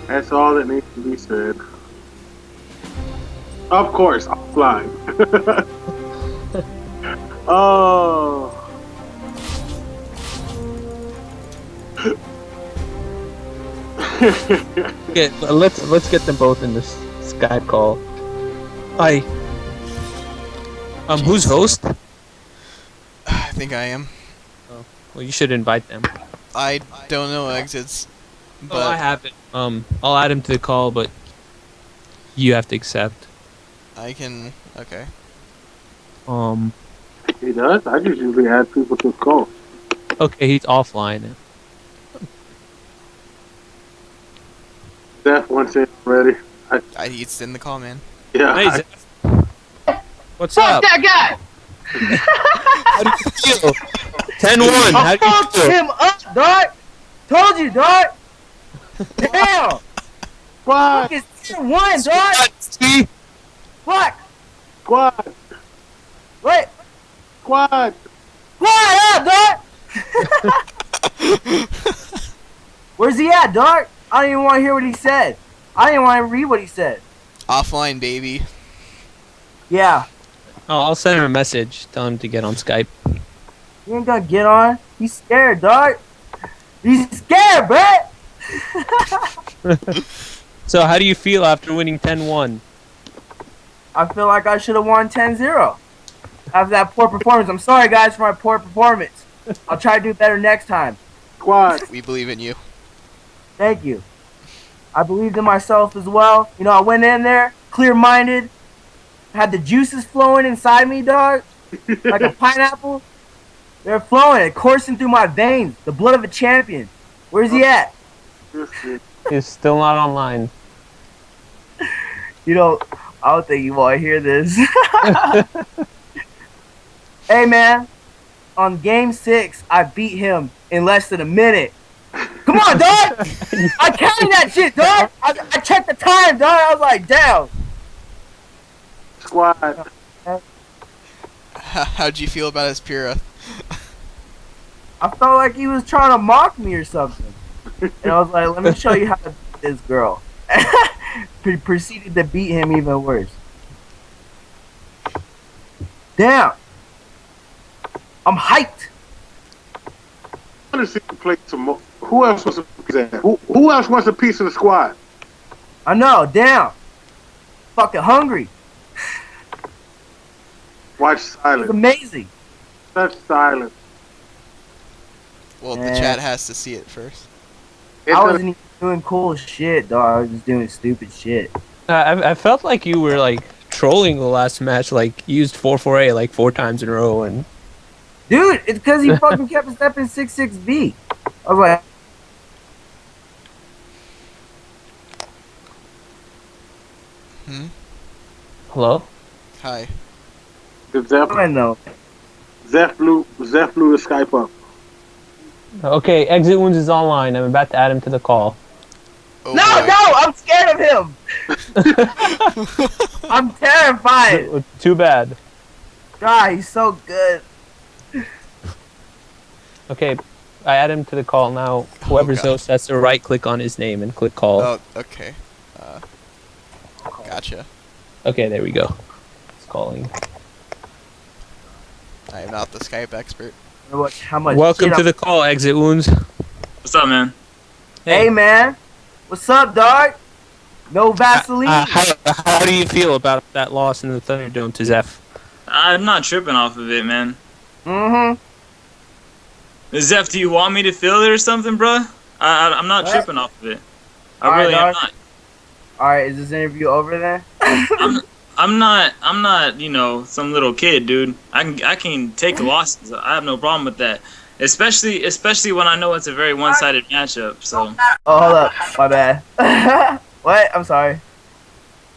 That's all that needs to be said. Of course, offline. Oh. Okay, let's get them both in this Skype call. Hi. Who's host? I think I am. Oh, well, you should invite them. I don't know exits, but Oh, I have it. I'll add him to the call, but you have to accept. I can. Okay. He does? I just usually add people to the call. Okay, he's offline. Zeph wants it already. He's in the call, man. Yeah. Hey, Zeph. What's Fuck up? that guy! How do you feel? 10-1. How I do you fucked feel? him up, dog! Told you, dog! Damn! Squad! Fuck is 10-1, dog! See? Fuck! Squad! What? Squad! What up, dog? Where's he at, dog? I don't even want to hear what he said. I didn't want to read what he said. Offline, baby. Yeah. Oh, I'll send him a message. Tell him to get on Skype. He ain't gonna get on. He's scared, dog. He's scared, bruh! So, how do you feel after winning 10-1? I feel like I should have won 10-0 after that poor performance. I'm sorry, guys, for my poor performance. I'll try to do better next time. Squad! We believe in you. Thank you. I believed in myself as well. You know, I went in there clear-minded, had the juices flowing inside me, dog, like a pineapple. They're flowing, coursing through my veins. The blood of a champion. Where's he at? He's still not online. You know, I don't think you want to hear this. Hey, man. On game 6, I beat him in less than a minute. Come on, dog! I counted that shit, dog! I checked the time, dog! I was like, damn! Squad! How'd you feel about his Pura? I felt like he was trying to mock me or something. And I was like, let me show you how to beat this girl. Proceeded to beat him even worse. Damn! I'm hyped! I want to see you play some more. Who else wants a piece of that? Who else wants a piece of the squad? I know, damn! Fucking hungry. Watch It's silence. amazing. Such silence. Well, the Yeah. chat has to see it first. I wasn't even doing cool shit, dog. I was just doing stupid shit. I felt like you were like trolling the last match, like you used 4-4-A like 4 times in a row, and Dude, it's because he fucking kept stepping 6-6B. I was like, hello. Hi. Zeph I know. blew the Skype up. Okay, Exitwounds is online. I'm about to add him to the call. Oh, No, boy. no, I'm scared of him. I'm terrified. Too bad. God, he's so good. Okay, I add him to the call now. Whoever's God. host has to right click on his name and click call. Oh, okay. Gotcha. Okay, there we go. It's calling. I am not the Skype expert. How much Welcome shit to the call, Exitwounds. What's up, man? Hey, man. What's up, dog? No Vaseline. How do you feel about that loss in the Thunderdome to Xeph? I'm not tripping off of it, man. Mm-hmm. Xeph, do you want me to feel it or something, bro? I'm not What? tripping off of it. I Alright, really am dog. not. Alright, is this interview over then? I'm not, you know, some little kid, dude. I can take losses. I have no problem with that. Especially when I know it's a very one-sided matchup. So Oh, hold up. My bad. What? I'm sorry.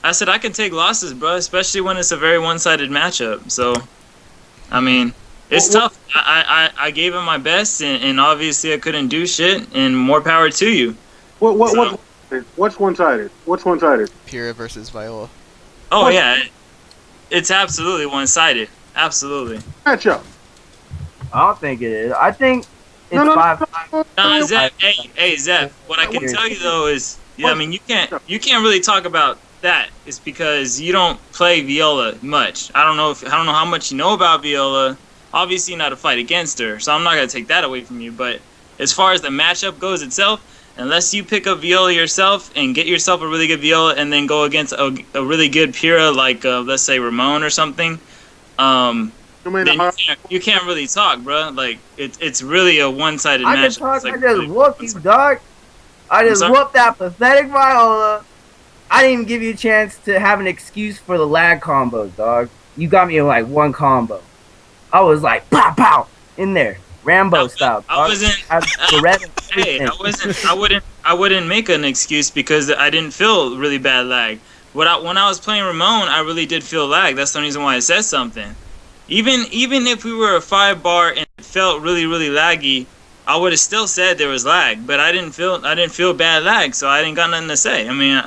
I said I can take losses, bro, especially when it's a very one-sided matchup. So, I mean, it's tough. I gave it my best, and obviously I couldn't do shit, and more power to you. What's one-sided? What's one-sided? Pura versus Viola. Oh, yeah. It's absolutely one-sided. Absolutely. Matchup. I don't think it is. I think it's No. 5-5. Nah, Zeph, hey, Zeph, what I can tell you, though, is Yeah, I mean, you can't really talk about that. It's because you don't play Viola much. I don't know how much you know about Viola. Obviously, not to fight against her, so I'm not gonna take that away from you. But as far as the matchup goes itself, unless you pick up Viola yourself and get yourself a really good Viola, and then go against a really good Pyrrha, like let's say Ramon or something, then you can't really talk, bro. Like it's really a one-sided match. I can talk. I just whooped you, dog. I just whooped that pathetic Viola. I didn't even give you a chance to have an excuse for the lag combos, dog. You got me in like one combo. I was like pow pow in there, Rambo style. I wasn't. Hey, I wouldn't make an excuse because I didn't feel really bad lag. When I was playing Ramon, I really did feel lag. That's the reason why I said something. Even if we were a 5-bar and it felt really laggy, I would have still said there was lag. But I didn't feel bad lag, so I didn't got nothing to say. I mean,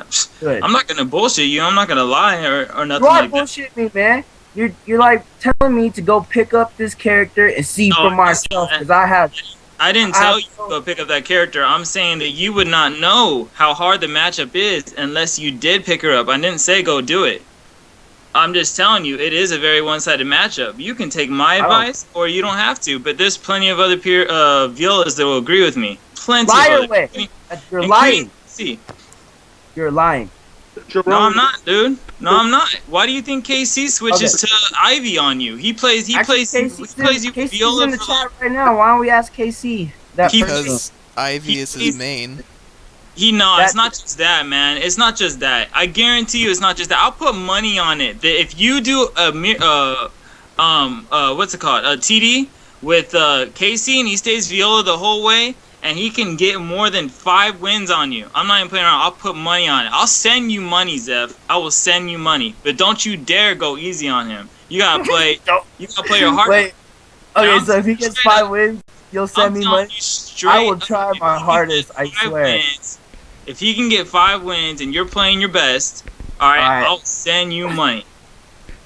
I'm not gonna bullshit you. I'm not gonna lie or nothing like that. You are bullshit me, man. You're like telling me to go pick up this character and see for myself because I didn't tell you to go pick up that character. I'm saying that you would not know how hard the matchup is unless you did pick her up. I didn't say go do it. I'm just telling you, it is a very one-sided matchup. You can take my advice or you don't have to, but there's plenty of other Violas that will agree with me. Plenty of others. You're lying. See. You're lying. No, I'm not, dude. No, I'm not. Why do you think KC switches to Ivy on you? He plays you with Viola in the chat right now. Why don't we ask KC that? Because Ivy is his main. It's not just that, man. It's not just that. I guarantee you, it's not just that. I'll put money on it that if you do a what's it called, a TD with KC and he stays Viola the whole way, and he can get more than 5 wins on you. I'm not even playing around. I'll put money on it. I'll send you money, Xeph. I will send you money, but don't you dare go easy on him. You gotta play. You gotta play your heart. Wait. Okay, so if he gets 5 wins, you'll send me money. I will try my hardest. I swear. If he can get 5 wins and you're playing your best, all right. I'll send you money.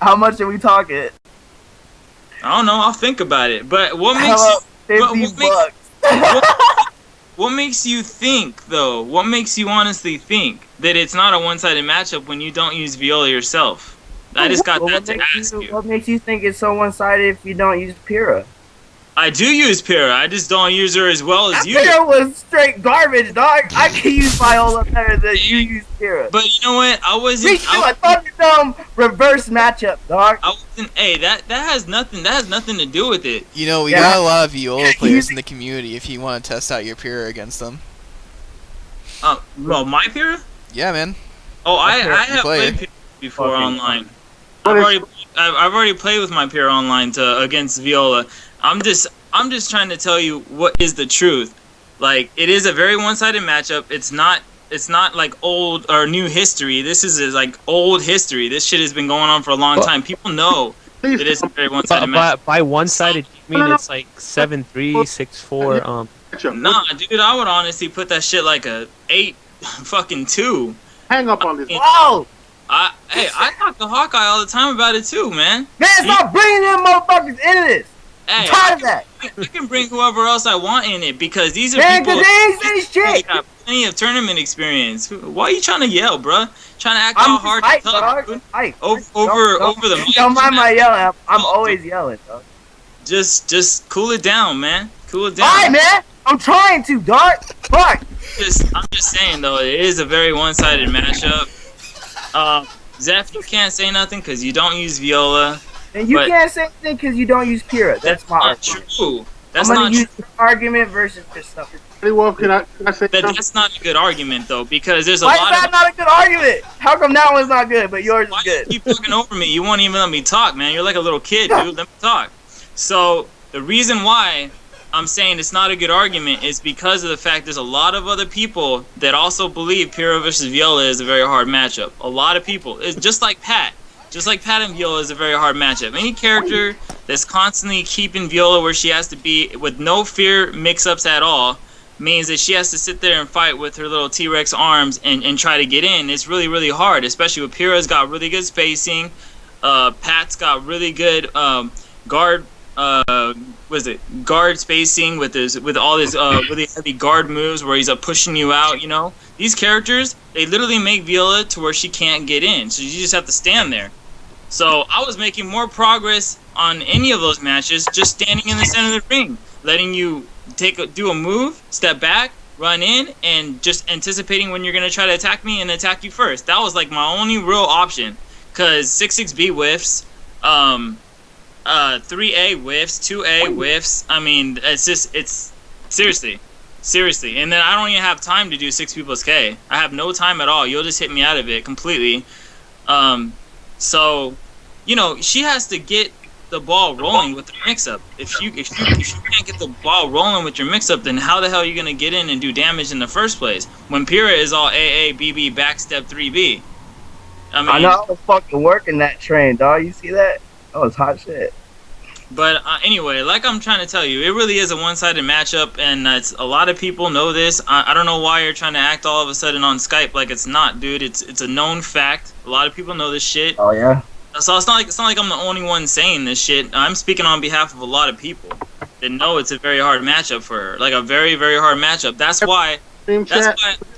How much are we talking? I don't know. I'll think about it. But what makes you think, though? What makes you honestly think that it's not a one-sided matchup when you don't use Viola yourself? I just got that to ask you. What makes you think it's so one-sided if you don't use Pyrrha? I do use Pyrrha. I just don't use her as well as you. Pyrrha was straight garbage, dog. I can use Viola better than you use Pyrrha. But you know what? I wasn't. We do a Thunderdome reverse matchup, dog. I wasn't. Hey, that has nothing. That has nothing to do with it. You know, we got a lot of Viola players in the community. If you want to test out your Pyrrha against them. Well, my Pyrrha? Yeah, man. Oh, I have played Pyrrha before online. I've already played with my Pyrrha online against Viola. I'm just trying to tell you what is the truth. Like, it is a very one-sided matchup. It's not like old or new history. This is like old history. This shit has been going on for a long time. People know it is a very one-sided matchup. By one-sided, you mean it's like 7-3, 6-4. Nah, dude, I would honestly put that shit like a 8-2. Hang up on this. Whoa! I talk to Hawkeye all the time about it too, man. Man, stop bringing them motherfuckers into this. Hey, I'm tired of that. I can bring whoever else I want in it because these are people that got plenty of tournament experience. Why are you trying to yell, bro? Trying to act all hard and tough, dude. Over the mic. Don't mind my yelling. I'm always yelling, dog. Just cool it down, man. Cool it down. Alright, man. I'm trying to, dog. Fuck. I'm just saying though, it is a very one-sided matchup. Xeph, you can't say nothing because you don't use Viola. And you can't say anything because you don't use Pyrrha. That's my argument. True. I'm gonna use your argument versus your stuff. Hey, well, can I say something? That's not a good argument though, because there's a lot of. Why is that not a good argument? How come that one's not good, but yours is good? You keep talking over me. You won't even let me talk, man. You're like a little kid, dude. Let me talk. So the reason why I'm saying it's not a good argument is because of the fact there's a lot of other people that also believe Pyrrha versus Viola is a very hard matchup. A lot of people. It's just like Pat. Just like Pat and Viola is a very hard matchup. Any character that's constantly keeping Viola where she has to be with no fear mix-ups at all means that she has to sit there and fight with her little T-Rex arms and try to get in. It's really, really hard, especially with Pyrrha's got really good spacing. Pat's got really good guard was it guard spacing with all his really heavy guard moves where he's pushing you out. You know, these characters, they literally make Viola to where she can't get in, so you just have to stand there. So I was making more progress on any of those matches just standing in the center of the ring, letting you do a move, step back, run in, and just anticipating when you're gonna try to attack me and attack you first. That was like my only real option, cause 6-6B whiffs, 3A whiffs, 2A whiffs. I mean, it's seriously, and then I don't even have time to do 6P plus K. I have no time at all. You'll just hit me out of it completely. So, you know, she has to get the ball rolling with the mix-up. If you can't get the ball rolling with your mix-up, then how the hell are you gonna get in and do damage in the first place? When Pyrrha is all AA, BB, backstep 3B. I know I was fucking working that train, dog. You see that? That was hot shit. But anyway, like I'm trying to tell you, it really is a one-sided matchup, and a lot of people know this. I don't know why you're trying to act all of a sudden on Skype like it's not, dude. It's a known fact. A lot of people know this shit. Oh yeah. So it's not like I'm the only one saying this shit. I'm speaking on behalf of a lot of people that know it's a very hard matchup for her, like a very, very hard matchup. That's why I'm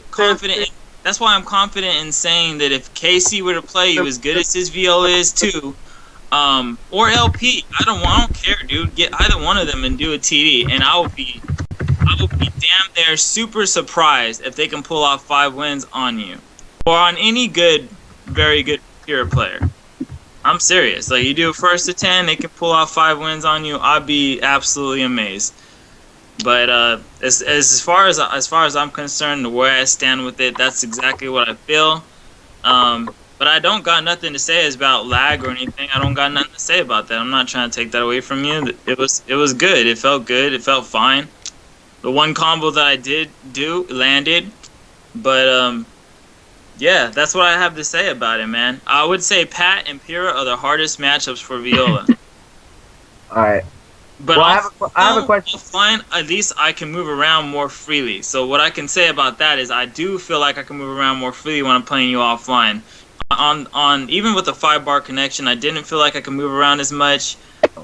confident. That's why I'm confident in saying that if Casey were to play you as good as his Viola is too, or LP, I don't care, dude. Get either one of them and do a TD, and I will be damn near super surprised if they can pull off 5 wins on you, or on any good, very good pure player. I'm serious. Like, you do a 1st to 10, they can pull off 5 wins on you. I'd be absolutely amazed. But as far as I'm concerned, the way I stand with it, that's exactly what I feel. But I don't got nothing to say about lag or anything. I don't got nothing to say about that. I'm not trying to take that away from you. It was good. It felt good. It felt fine. The one combo that I did do landed, but yeah, that's what I have to say about it, man. I would say Pat and Pyrrha are the hardest matchups for Viola. All right. But well, I have a question. Offline, at least I can move around more freely. So what I can say about that is I do feel like I can move around more freely when I'm playing you offline. On even with the 5-bar connection, I didn't feel like I could move around as much.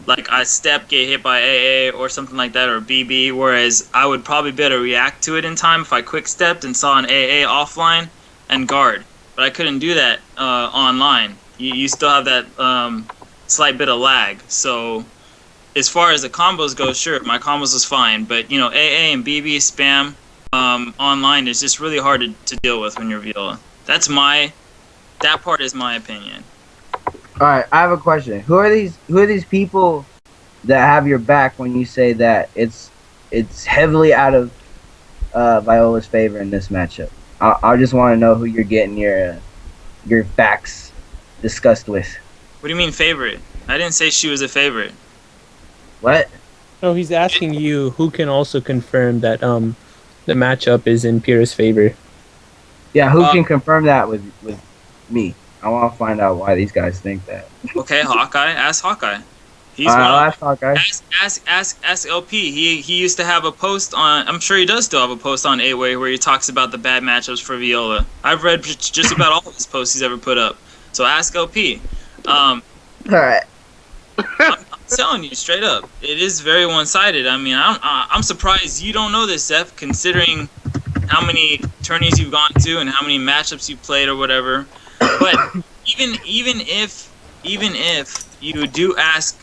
Like I get hit by AA or something like that, or BB, whereas I would probably be able to react to it in time if I quick stepped and saw an AA offline and guard. But I couldn't do that online. You still have that slight bit of lag. So as far as the combos go, sure, my combos was fine. But you know, AA and BB spam online is just really hard to deal with when you're Viola. That part is my opinion. All right, I have a question. Who are these people that have your back when you say that it's heavily out of Viola's favor in this matchup? I just want to know who you're getting your facts discussed with. What do you mean favorite? I didn't say she was a favorite. What? No, he's asking you who can also confirm that the matchup is in Pyrrha's favor. Yeah, who can confirm that with me? I want to find out why these guys think that. Okay, Hawkeye. Ask Hawkeye. He's I'll ask Hawkeye. Ask LP. He used to have a post on. I'm sure he does still have a post on A-Way where he talks about the bad matchups for Viola. I've read just about all of his posts he's ever put up. So ask LP. All right. I'm telling you straight up, it is very one-sided. I mean, I'm surprised you don't know this, Xeph, considering how many tourneys you've gone to and how many matchups you've played or whatever. But even if you do ask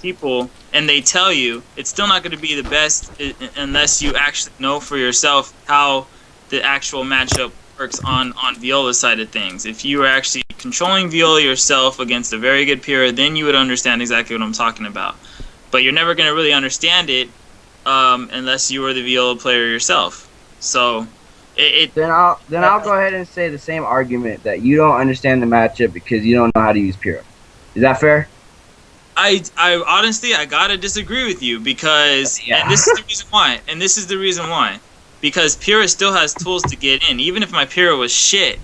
people and they tell you, it's still not going to be the best unless you actually know for yourself how the actual matchup works on Viola's side of things. If you were actually controlling Viola yourself against a very good Pyrrha, then you would understand exactly what I'm talking about. But you're never going to really understand it unless you were the Viola player yourself. So Then I'll go ahead and say the same argument that you don't understand the matchup because you don't know how to use Pyrrha. Is that fair? I honestly I gotta disagree with you because and this is the reason why. Because Pyrrha still has tools to get in. Even if my Pyrrha was shit,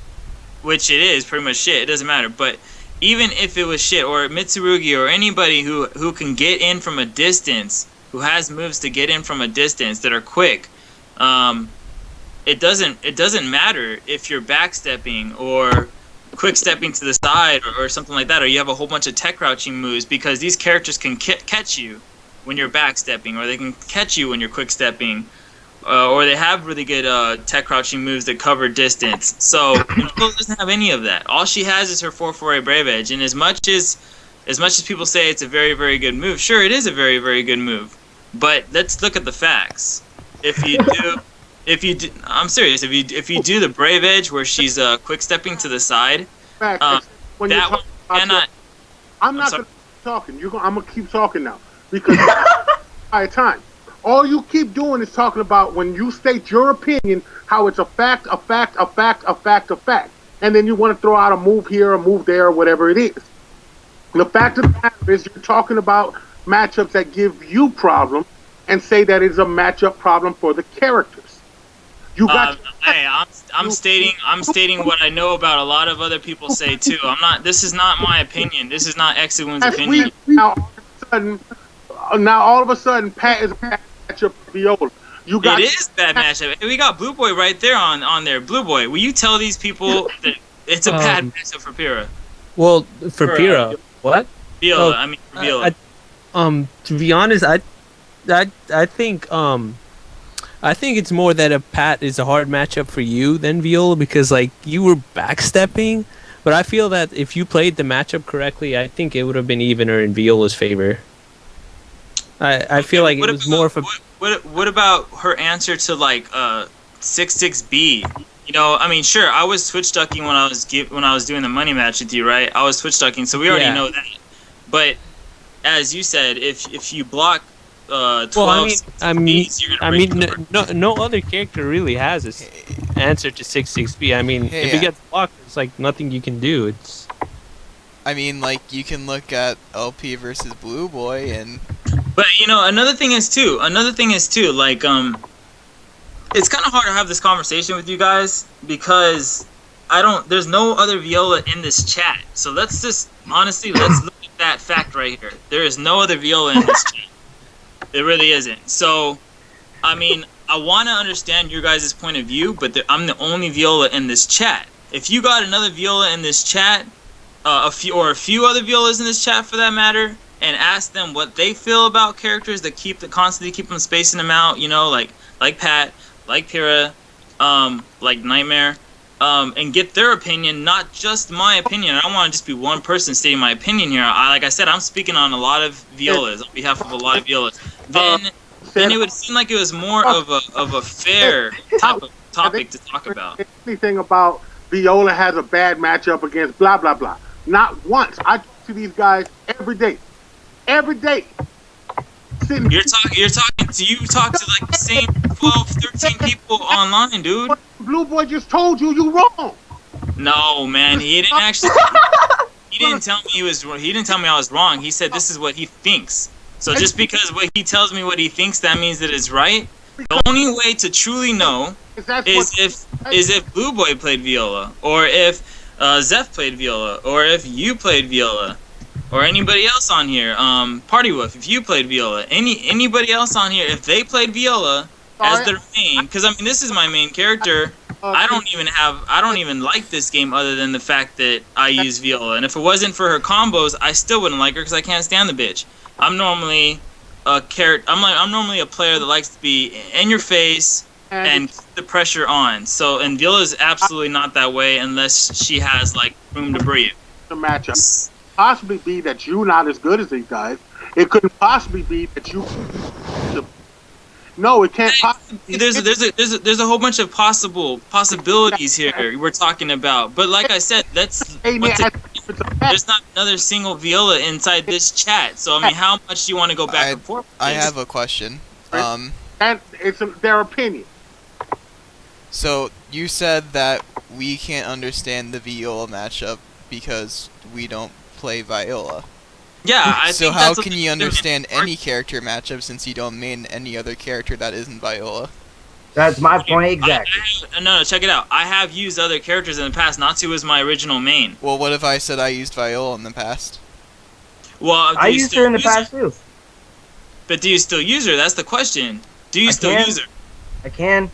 which it is pretty much shit, it doesn't matter. But even if it was shit, or Mitsurugi or anybody who can get in from a distance, who has moves to get in from a distance that are quick, it doesn't matter if you're backstepping or quick stepping to the side or something like that, or you have a whole bunch of tech crouching moves, because these characters can catch you when you're backstepping, or they can catch you when you're quick stepping, or they have really good tech crouching moves that cover distance. So Viola doesn't have any of that. All she has is her 4-4A Brave Edge, and as much as people say it's a very, very good move, sure, it is a very, very good move. But let's look at the facts. I'm serious. If you do the Brave Edge where she's quick stepping to the side, that one cannot. I'm not gonna keep talking. I'm gonna keep talking now because by time. All you keep doing is talking about when you state your opinion, how it's a fact, and then you want to throw out a move here, a move there, or whatever it is. The fact of the matter is, you're talking about matchups that give you problems and say that it's a matchup problem for the characters. You got. Hey, I'm stating what I know about a lot of other people say too. This is not my opinion. This is not Exitwounds' opinion. Now all of a sudden, Pat is a bad matchup for Viola. It is bad matchup. We got Blueboyb right there on there. Blueboyb, will you tell these people that it's a bad matchup for Pyrrha? Well, for Pyrrha, what? Viola, I mean for Viola. To be honest, I think it's more that a Pat is a hard matchup for you than Viola, because like you were backstepping, but I feel that if you played the matchup correctly, I think it would have been evener in Viola's favor. I feel like it was more of a. What about her answer to like 6-6B? You know, I mean, sure, I was switch ducking when I was doing the money match with you, right? I was switch ducking, so we already know that. But as you said, if you block 12, no other character really has this answer to 6-6B. I mean, if it gets blocked, it's like nothing you can do. It's. I mean, like, you can look at LP versus Blueboyb and. But you know, another thing is too, like it's kind of hard to have this conversation with you guys because there's no other Viola in this chat. So let's just honestly let's look at that fact right here. There is no other Viola in this chat. There really isn't. So, I mean, I want to understand your guys' point of view, but I'm the only Viola in this chat. If you got another Viola in this chat, a few other Violas in this chat for that matter, and ask them what they feel about characters that constantly keep them spacing them out, you know, like Pat, like Pyrrha, like Nightmare, and get their opinion, not just my opinion. I don't want to just be one person stating my opinion here. Like I said, I'm speaking on a lot of Violas, on behalf of a lot of Violas. Then it would seem like it was more of a fair topic to talk about. Anything about Viola has a bad matchup against blah blah blah. Not once. I talk to these guys every day. Every day. You talk to like the same 12, 13 people online, dude. Blueboyb just told you wrong. No, man, he didn't actually. He didn't tell me He didn't tell me I was wrong. He said this is what he thinks. So just because he tells me what he thinks, that means that it's right. The only way to truly know is if Blueboyb played Viola, or if Xeph played Viola, or if you played Viola. Or anybody else on here, Party Wolf, if you played Viola, anybody else on here, if they played Viola as their main, because I mean this is my main character. I don't even like this game other than the fact that I use Viola, and if it wasn't for her combos, I still wouldn't like her because I can't stand the bitch. I'm normally a player that likes to be in your face and keep the pressure on. So, and Viola is absolutely not that way unless she has like room to breathe. The matchup. Possibly be that you're not as good as these guys. It couldn't possibly be that you. No, it can't possibly be. There's a whole bunch of possibilities here we're talking about. But like I said, there's not another single Viola inside this chat. So I mean, how much do you want to go back and forth? I have a question. And it's their opinion. So you said that we can't understand the Viola matchup because we don't play Viola. Yeah, so how can you understand any character matchup since you don't main any other character that isn't Viola? That's my point exactly. No, check it out. I have used other characters in the past. Natsu was my original main. Well, what if I said I used Viola in the past? Well, I used her in the past too. But do you still use her? That's the question. Do you still use her? I can.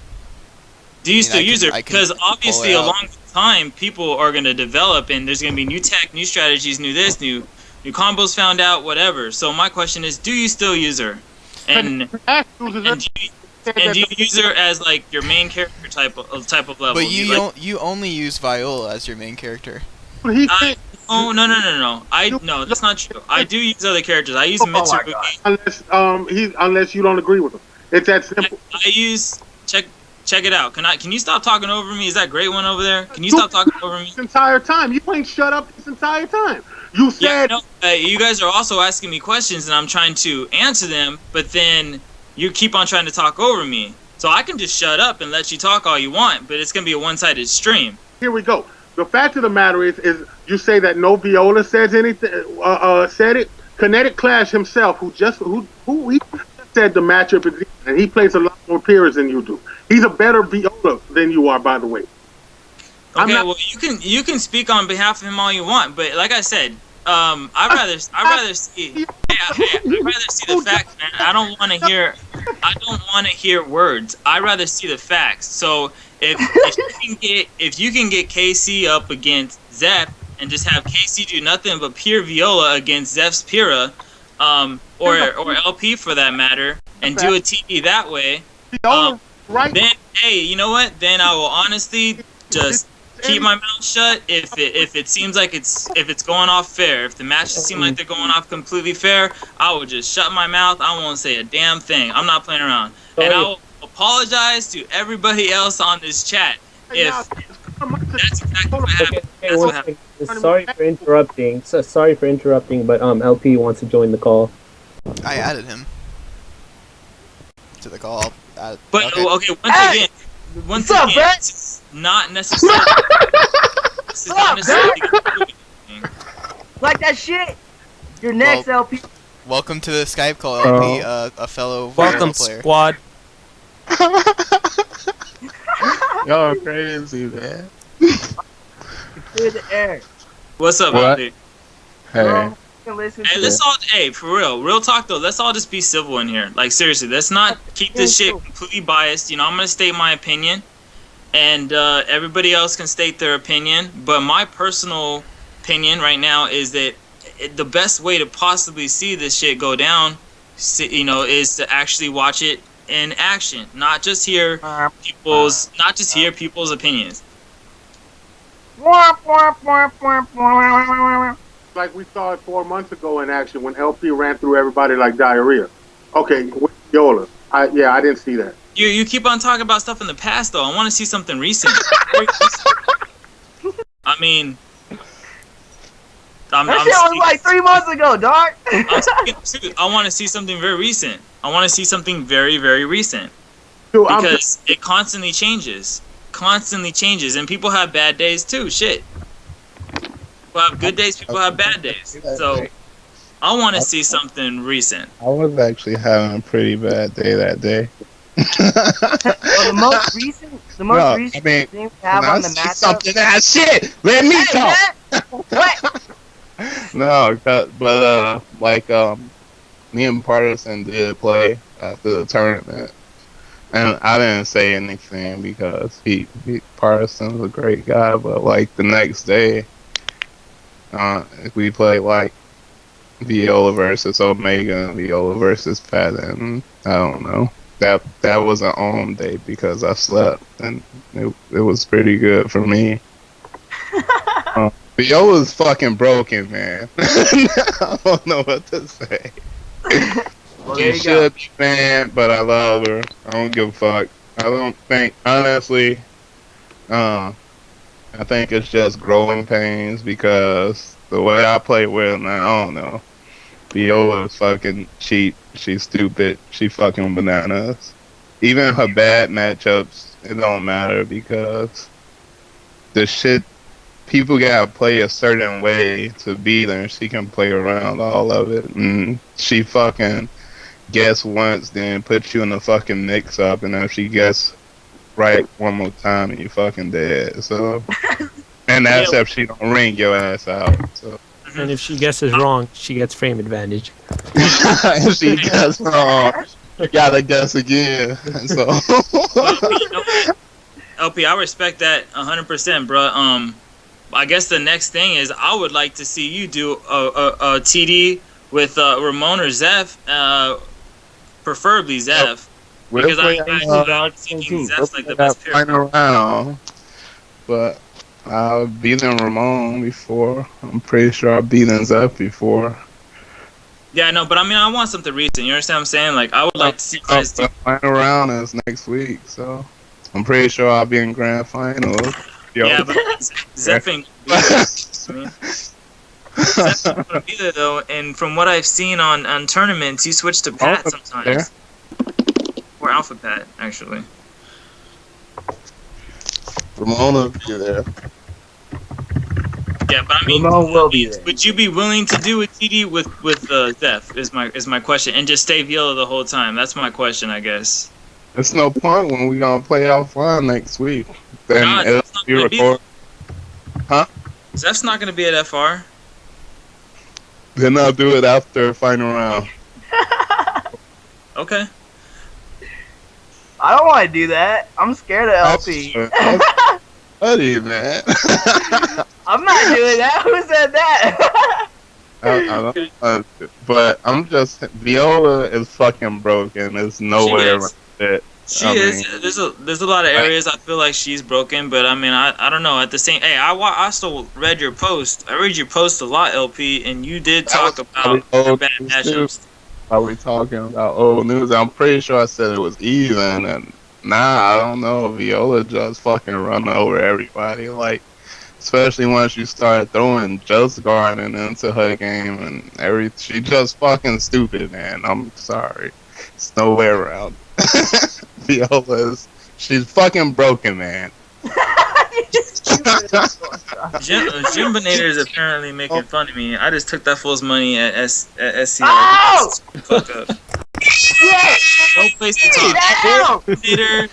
Do you still use her? Because obviously, along with time, people are gonna develop, and there's gonna be new tech, new strategies, new this, new combos found out, whatever. So my question is, do you still use her? And do you use her as like your main character type of level? But you only use Viola as your main character. Oh no, no, that's not true. I do use other characters. I use Mitsurugi. Unless you don't agree with him. It's that simple. I use check it out. Can you stop talking over me? Is that Greatone over there? Can you stop talking over me? This entire time. You ain't shut up this entire time. You said you guys are also asking me questions and I'm trying to answer them, but then you keep on trying to talk over me. So I can just shut up and let you talk all you want, but it's gonna be a one-sided stream. Here we go. The fact of the matter is you say that no Viola says anything. Said it. Kinetic Clash himself, who said the matchup is, and he plays a lot more periods than you do. He's a better Viola than you are, by the way. Okay, well you can speak on behalf of him all you want, but like I said, I'd rather see the facts, man. I don't want to hear words. I'd rather see the facts. So if you can get KC up against Xeph and just have KC do nothing but pure Viola against Zeph's Pyrrha, or LP for that matter, and do a TD that way, then hey, you know what? Then I will honestly just keep my mouth shut if it seems like it's going off fair. If the matches seem like they're going off completely fair, I will just shut my mouth. I won't say a damn thing. I'm not playing around. And I will apologize to everybody else on this chat if that's exactly what happened. That's what happened. Sorry for interrupting, but LP wants to join the call. I added him to the call. But okay, once again, it's not necessarily. This is not necessarily. Like that shit. You're next, LP. Welcome to the Skype call, LP. A fellow welcome player. Squad. Y'all are crazy, man. Clear the air. What's up, What? LP? Hey. Hey, let's all. Hey, for real talk though. Let's all just be civil in here. Like seriously, let's not keep this shit completely biased. You know, I'm gonna state my opinion, and everybody else can state their opinion. But my personal opinion right now is that the best way to possibly see this shit go down, is to actually watch it in action, not just hear people's opinions. Like we saw it 4 months ago in action when LP ran through everybody like diarrhea. Okay, with Viola. I didn't see that. You keep on talking about stuff in the past though. I want to see something recent. I mean, that shit was like 3 months ago, dog. I want to see something very recent. I want to see something very, very recent. Dude, Because it constantly changes. And people have bad days too. Shit. People have good days, people have bad days. So, I want to see something recent. I was actually having a pretty bad day that day. Well, the most recent thing we have on the matchup. Something that shit. Let me talk. What? No, but me and Partisan did play after the tournament, and I didn't say anything because Partisan's a great guy. But like the next day, we played like Viola versus Omega and Viola versus Pat, and I don't know. That was an on day because I slept, and it was pretty good for me. Viola's fucking broken, man. I don't know what to say. Well, She should be banned, but I love her. I don't give a fuck. I don't think, honestly, I think it's just growing pains because the way I play with her, I don't know. Viola is fucking cheap. She's stupid. She fucking bananas. Even her bad matchups, it don't matter because the shit, people gotta play a certain way to beat her, and she can play around all of it. And she fucking guess once, then put you in the fucking mix up, and if she guess right one more time, and you fucking dead. So, and that's if she don't ring your ass out. So. And if she guesses wrong, she gets frame advantage. If she guess wrong, you gotta guess again. So. LP, I respect that 100%, bro. I guess the next thing is I would like to see you do a TD with Ramon or Xeph, preferably Xeph, because I'm thinking Zeph's like the best pair. Final round, but I've beaten Ramon before. I'm pretty sure I've beaten Xeph before. Yeah, no, but I mean, I want something recent. You understand what I'm saying? Like, I would like to see you guys do. The final round is next week, so I'm pretty sure I'll be in grand finals. Yeah, but Xeph ain't gonna be there. I mean, Xeph ain't gonna be there though. And from what I've seen on tournaments, you switch to Pat sometimes, or Alpha Pat actually. Ramona will be there. Yeah, but I mean, Ramon will be there. would you be willing to do a TD with Xeph? Is my question, and just stay Viola the whole time? That's my question, I guess. There's no point when we gonna play offline next week. Then Nah, it'll Zeph's not be gonna be recorded. Huh? Zeph's not gonna be at FR. Then I'll do it after final round. Okay. I don't want to do that. I'm scared of LP. Buddy, man. I'm not doing that. Who said that? I don't, but I'm just Viola is fucking broken. There's no She way is. around it. She is. There's a lot of areas I feel like she's broken, but I mean I don't know. At the same, hey, I still read your post. I read your post a lot, LP, and you did talk about her bad matchups. Are we talking about old news? I'm pretty sure I said it was even, and I don't know. Viola just fucking run over everybody, like, especially once you start throwing Just Garden into her game and she just fucking stupid, man. I'm sorry. There's no way around. Viola's, she's fucking broken, man. Jimbonator is apparently making fun of me. I just took that fool's money at SCI. Oh! Fuck up. Shit! No place to talk. Jimbonator,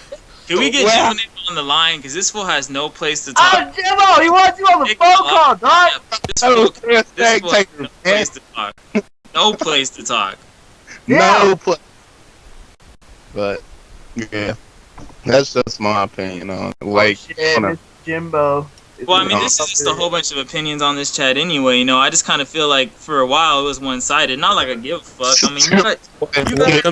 can we get Jimbonator on the line? Because this fool has no place to talk. Oh, Jimbo, he wants you on the phone call, dog. This fool has no place to talk. No place to talk. No place. But, yeah. That's just my opinion on it. Like, Shit, Mr. Jimbo. Well, I mean, this is just a whole bunch of opinions on this chat anyway. You know, I just kind of feel like for a while it was one-sided. Not like I give a fuck. I mean, you guys Welcome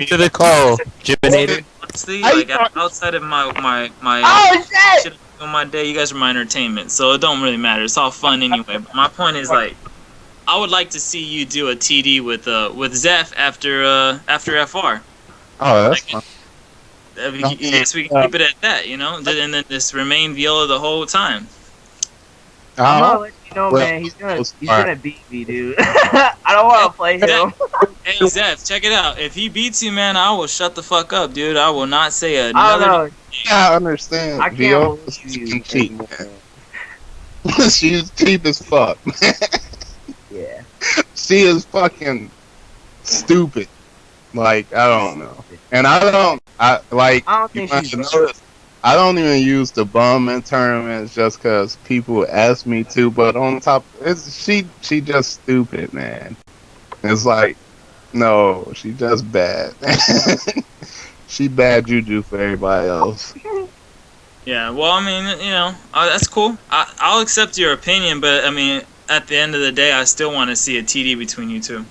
to the call, Jimbonator. honestly, like outside of my Oh, shit! shit on my day, you guys are my entertainment, so it don't really matter. It's all fun anyway. But my point is, like, I would like to see you do a TD with Xeph after FR. Oh, that's fine. Yes, we can keep it at that, you know, and then just remain Viola the whole time. I'm gonna let you know, man. He's gonna beat me, dude. I don't want to play him. Hey, Xeph, check it out. If he beats you, man, I will shut the fuck up, dude. I will not say I don't another. know. Yeah, I understand. I can't Viola's believe fucking you cheap, anymore. man. She's cheap as fuck. Yeah. She is fucking stupid. Like, I don't know. And I don't think she's notice, I don't even use the bum in tournaments just because people ask me to, but on top, she just stupid, man. It's like, no, she just bad. She bad juju for everybody else. Yeah, well, I mean, you know, that's cool. I'll accept your opinion, but I mean, at the end of the day, I still want to see a TD between you two.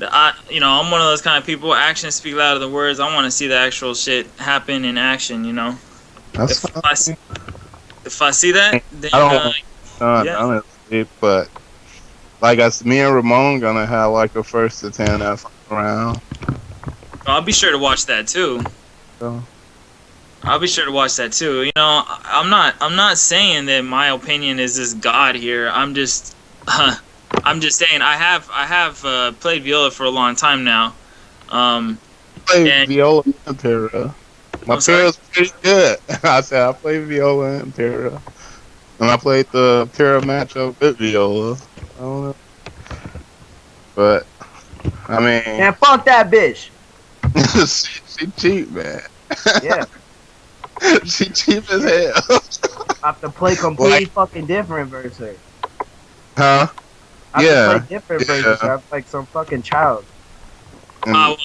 I'm one of those kind of people. Actions speak louder than words. I want to see the actual shit happen in action. You know, if I see that, then I don't honestly, but like me and Ramon gonna have like a 1st to 10 round. I'll be sure to watch that too. So. I'll be sure to watch that too. You know, I'm not saying that my opinion is this god here. I'm just saying I have played Viola for a long time now. Played Viola and Pyrrha. My Pyrrha's pretty good. I said I played Viola and Pyrrha. And I played the Pyrrha matchup with Viola. I don't know. But I mean, Man, fuck that bitch. she cheap, man. Yeah. She cheap as hell. I have to play completely fucking different versus her. Huh? I have to play different versus her. I'm like some fucking child. I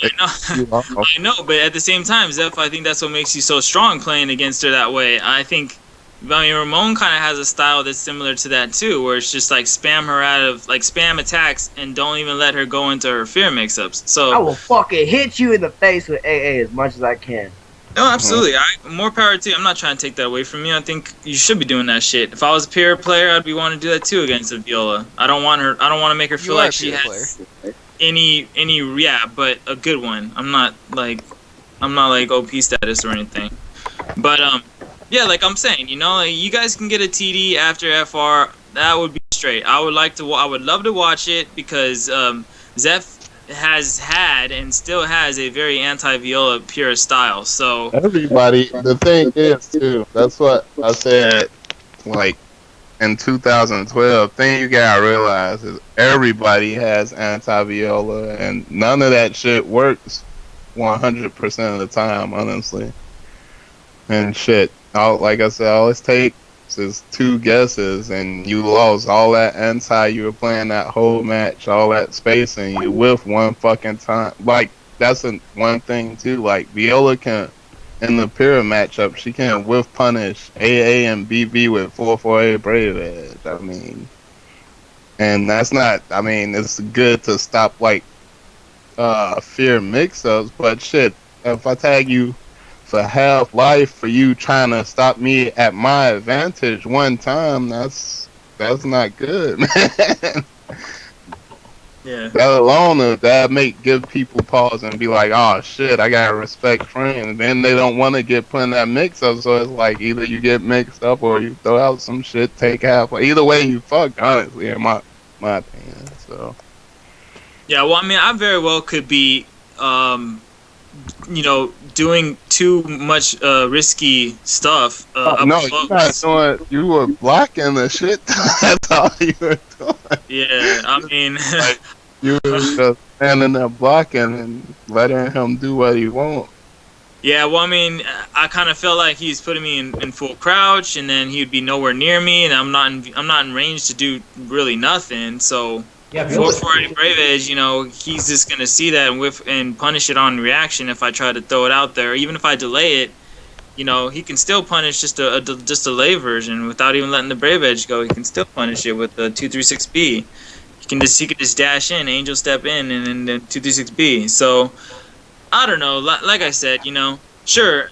know, but at the same time, Xeph, I think that's what makes you so strong playing against her that way. I think I mean, Ramon kind of has a style that's similar to that too, where it's just like spam her out of like spam attacks and don't even let her go into her fear mix-ups. So I will fucking hit you in the face with AA as much as I can. no, absolutely. More power to you. I'm not trying to take that away from you. I think you should be doing that shit. If I was a peer player, I'd be wanting to do that too against a Viola. I don't want to make her feel You are like a she peer has any yeah, but a good one. I'm not like OP status or anything. But yeah, like I'm saying, you know, like, you guys can get a TD after FR. That would be straight. I would love to watch it because Xeph has had and still has a very anti-Viola pure style. So Everybody, the thing is too. That's what I said. Like in 2012, thing you gotta realize is everybody has anti-Viola, and none of that shit works 100% of the time, honestly. And shit, like I said, all it takes is 2 guesses, and you lost all that anti. You were playing that whole match, all that spacing. You whiff one fucking time. Like that's one thing too. Like Viola can, in the Pyrrha matchup, she can whiff punish AA and BB with 4-4-8 Brave Edge. I mean, and that's not. I mean, it's good to stop like fear mix-ups, but shit, if I tag you for half life for you trying to stop me at my advantage one time, that's not good, man. yeah. That alone, that give people pause and be like, oh shit, I gotta respect friends. And then they don't want to get put in that mix up, so it's like either you get mixed up or you throw out some shit, take half. Either way, you fucked, honestly, in my opinion. So Yeah, well, I mean, I very well could be, you know, doing too much risky stuff. Up no, close. you're not doing. You were blocking the shit. That's all you were doing. Yeah, I mean, Like, you were just standing there blocking and letting him do what he wants. yeah, well, I mean, I kind of felt like he's putting me in full crouch, and then he'd be nowhere near me, and I'm not in range to do really nothing. So. Yeah, 4-4-8 Brave Edge, you know, he's just gonna see that and whiff and punish it on reaction if I try to throw it out there. Even if I delay it, you know, he can still punish just a delay version without even letting the Brave Edge go. He can still punish it with the 236B. He can just dash in, Angel Step in, and then 236B. So I don't know. Like I said, you know, sure.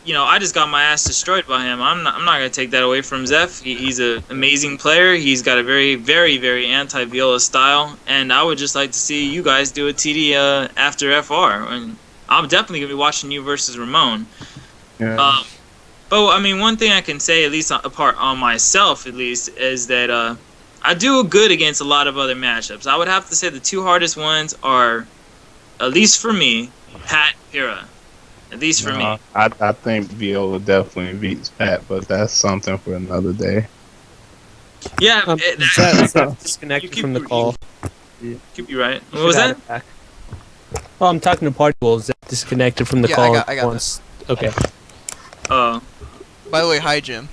You know, I just got my ass destroyed by him. I'm not gonna take that away from Xeph. He's an amazing player. He's got a very, very, very anti-Viola style, and I would just like to see you guys do a TD after FR. And I'm definitely gonna be watching you versus Ramon. Yeah. But I mean, one thing I can say, at least apart on myself, at least, is that I do good against a lot of other matchups. I would have to say the 2 hardest ones are, at least for me, Pat and Pyrrha. At least for me. I think Viola definitely beats Pat, but that's something for another day. Yeah, Xeph disconnected from the call. Could be right. What was that? Oh, I'm talking to Party Wolves. Xeph disconnected from the Yeah, call I got once. Okay. Oh. By the way, hi Jim.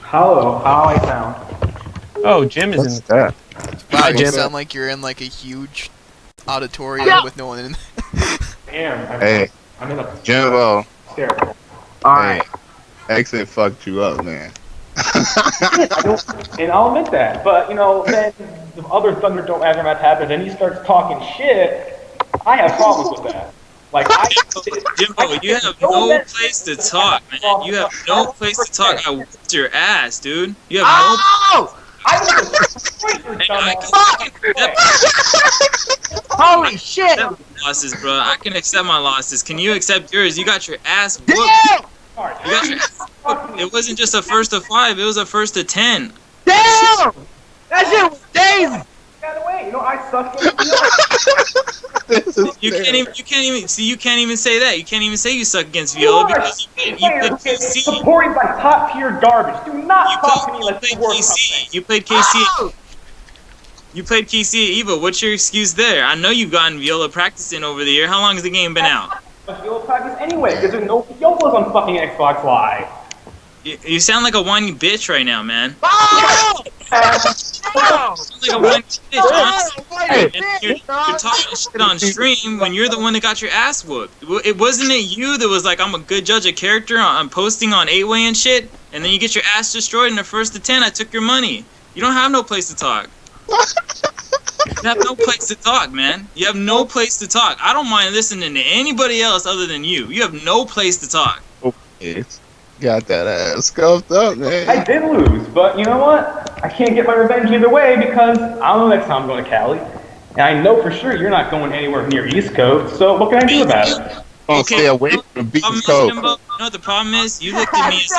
Hello, how I sound? Oh, Jim is What's in. that? Wow, you Jim. sound like you're in like a huge auditorium with no one in. Damn, Hey, I'm in a Jimbo. hysterical. Hey, Exit fucked you up, man. And I'll admit that, but you know, then the other Thunderdome aftermath happens, and he starts talking shit. I have problems with that. Like, Jimbo, you have no place to talk, man. You have no place to talk. I whipped your ass, dude. You have Oh! I was Holy shit! accept my losses, bro. I can accept my losses. Can you accept yours? You got your ass whooped. Damn! You got your ass whooped. It wasn't just a first to 5. It was a first to 10. Damn! That shit was days! By the way, you know, I suck You can't even say that. You can't even say you suck against Viola because you played KC. supported by top tier garbage. Do not talk to me like You played KC. You played KC. You played KC at EVO. What's your excuse there? I know you've gotten Viola practicing over the year. How long has the game been out? Viola practice anyway, because there's no Violas on fucking Xbox Live. You sound like a whiny bitch right now, man. Oh! like a one bitch, honestly. And you're talking shit on stream when you're the one that got your ass whooped. It wasn't it you that was like, I'm a good judge of character. I'm posting on 8-way and shit, and then you get your ass destroyed in the first to 10. I took your money. You don't have no place to talk. You have no place to talk, man. You have no place to talk. I don't mind listening to anybody else other than you. You have no place to talk. Okay. Got that ass scuffed up, man. I did lose, but you know what? I can't get my revenge either way because I don't know next time I'm going to Cali. And I know for sure you're not going anywhere near East Coast, so what can I do about it? Stay away from East Coast. You know what the problem is? You looked at me as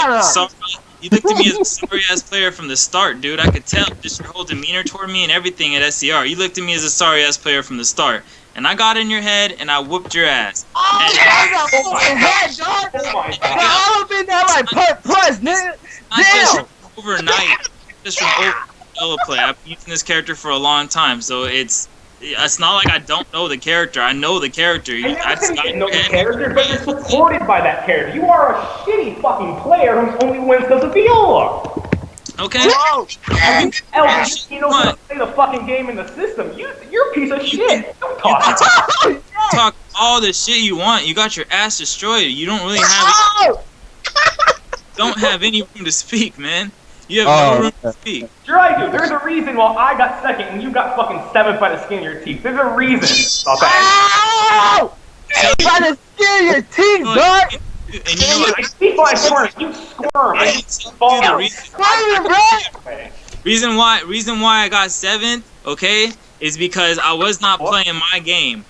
a sorry ass player from the start, dude. I could tell just your whole demeanor toward me and everything at SCR. You looked at me as a sorry ass player from the start. And I got in your head and I whooped your ass. Oh my head, dog! I don't think that like plus, nigga. Damn! Overnight, just from over play. I've been using this character for a long time, so it's not like I don't know the character. I know the character. I just know the character, but you're supported by that character. You are a shitty fucking player who only wins because of Viola. Okay. Bro, you know how to play the fucking game in the system. You're a piece of shit. Don't talk all the shit you want. You got your ass destroyed. You don't really have any room to speak, man. You have no room to speak. Sure I do. There's a reason why I got second and you got fucking 7th by the skin of your teeth. There's a reason. By the skin of your teeth, dog. And you know what? I see my squirm. You squirm. I didn't tell you the reason why I got 7th, okay, is because I was not playing my game.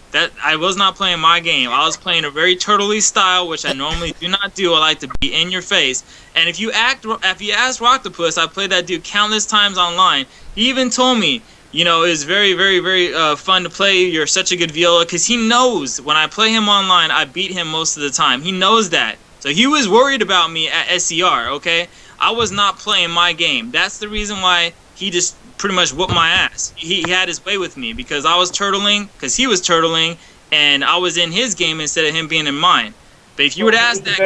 I was not playing my game. I was playing a very turtley style, which I normally do not do. I like to be in your face. And if you ask Rocktopus, I played that dude countless times online. He even told me, you know, it's very, very, very fun to play. You're such a good Viola, because he knows when I play him online, I beat him most of the time. He knows that. So he was worried about me at SCR, okay? I was not playing my game. That's the reason why he just pretty much whooped my ass. He had his way with me because I was turtling, because he was turtling, and I was in his game instead of him being in mine. But if you were to ask that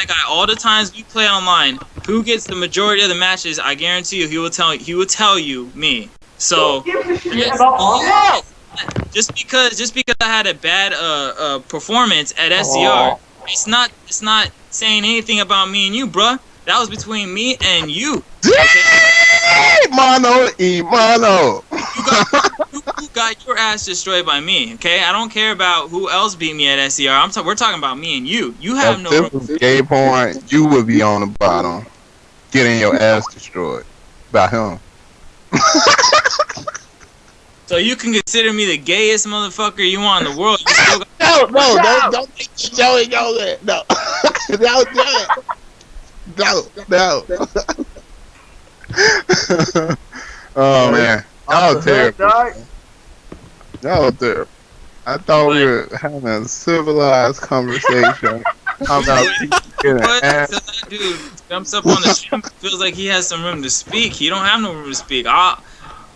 guy all the times we play online, who gets the majority of the matches, I guarantee you he will tell you me. So just because I had a bad performance at SCR, it's not saying anything about me and you, bruh. That was between me and you. Okay? Mono. You got your ass destroyed by me, okay? I don't care about who else beat me at SCR. We're talking about me and you. You have no room. If this was game point, you would be on the bottom, getting your ass destroyed by him. So you can consider me the gayest motherfucker you want in the world. You still got don't Joey go there. No. Don't do it. No. Oh man, that was terrible. That was terrible. I thought we were having a civilized conversation about getting ass. That dude jumps up on the stream, feels like he has some room to speak. He don't have no room to speak.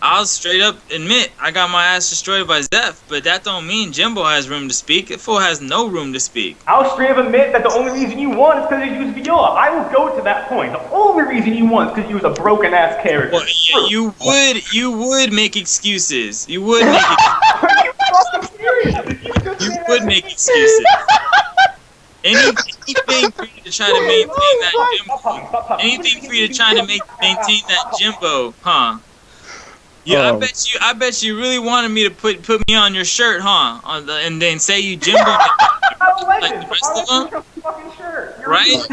I'll straight up admit I got my ass destroyed by Xeph, but that don't mean Jimbo has room to speak. That fool has no room to speak. I'll straight up admit that the only reason you won is because you used Viola. I will go to that point. The only reason you won is because you was a broken ass character. Well, yeah, you would make excuses. You would make you would make excuses. Anything for you to try to maintain that Jimbo. Anything for you to try to maintain that Jimbo, huh? Yeah, I bet you really wanted me to put me on your shirt, huh? And then say you Jimbo like the rest of them, right?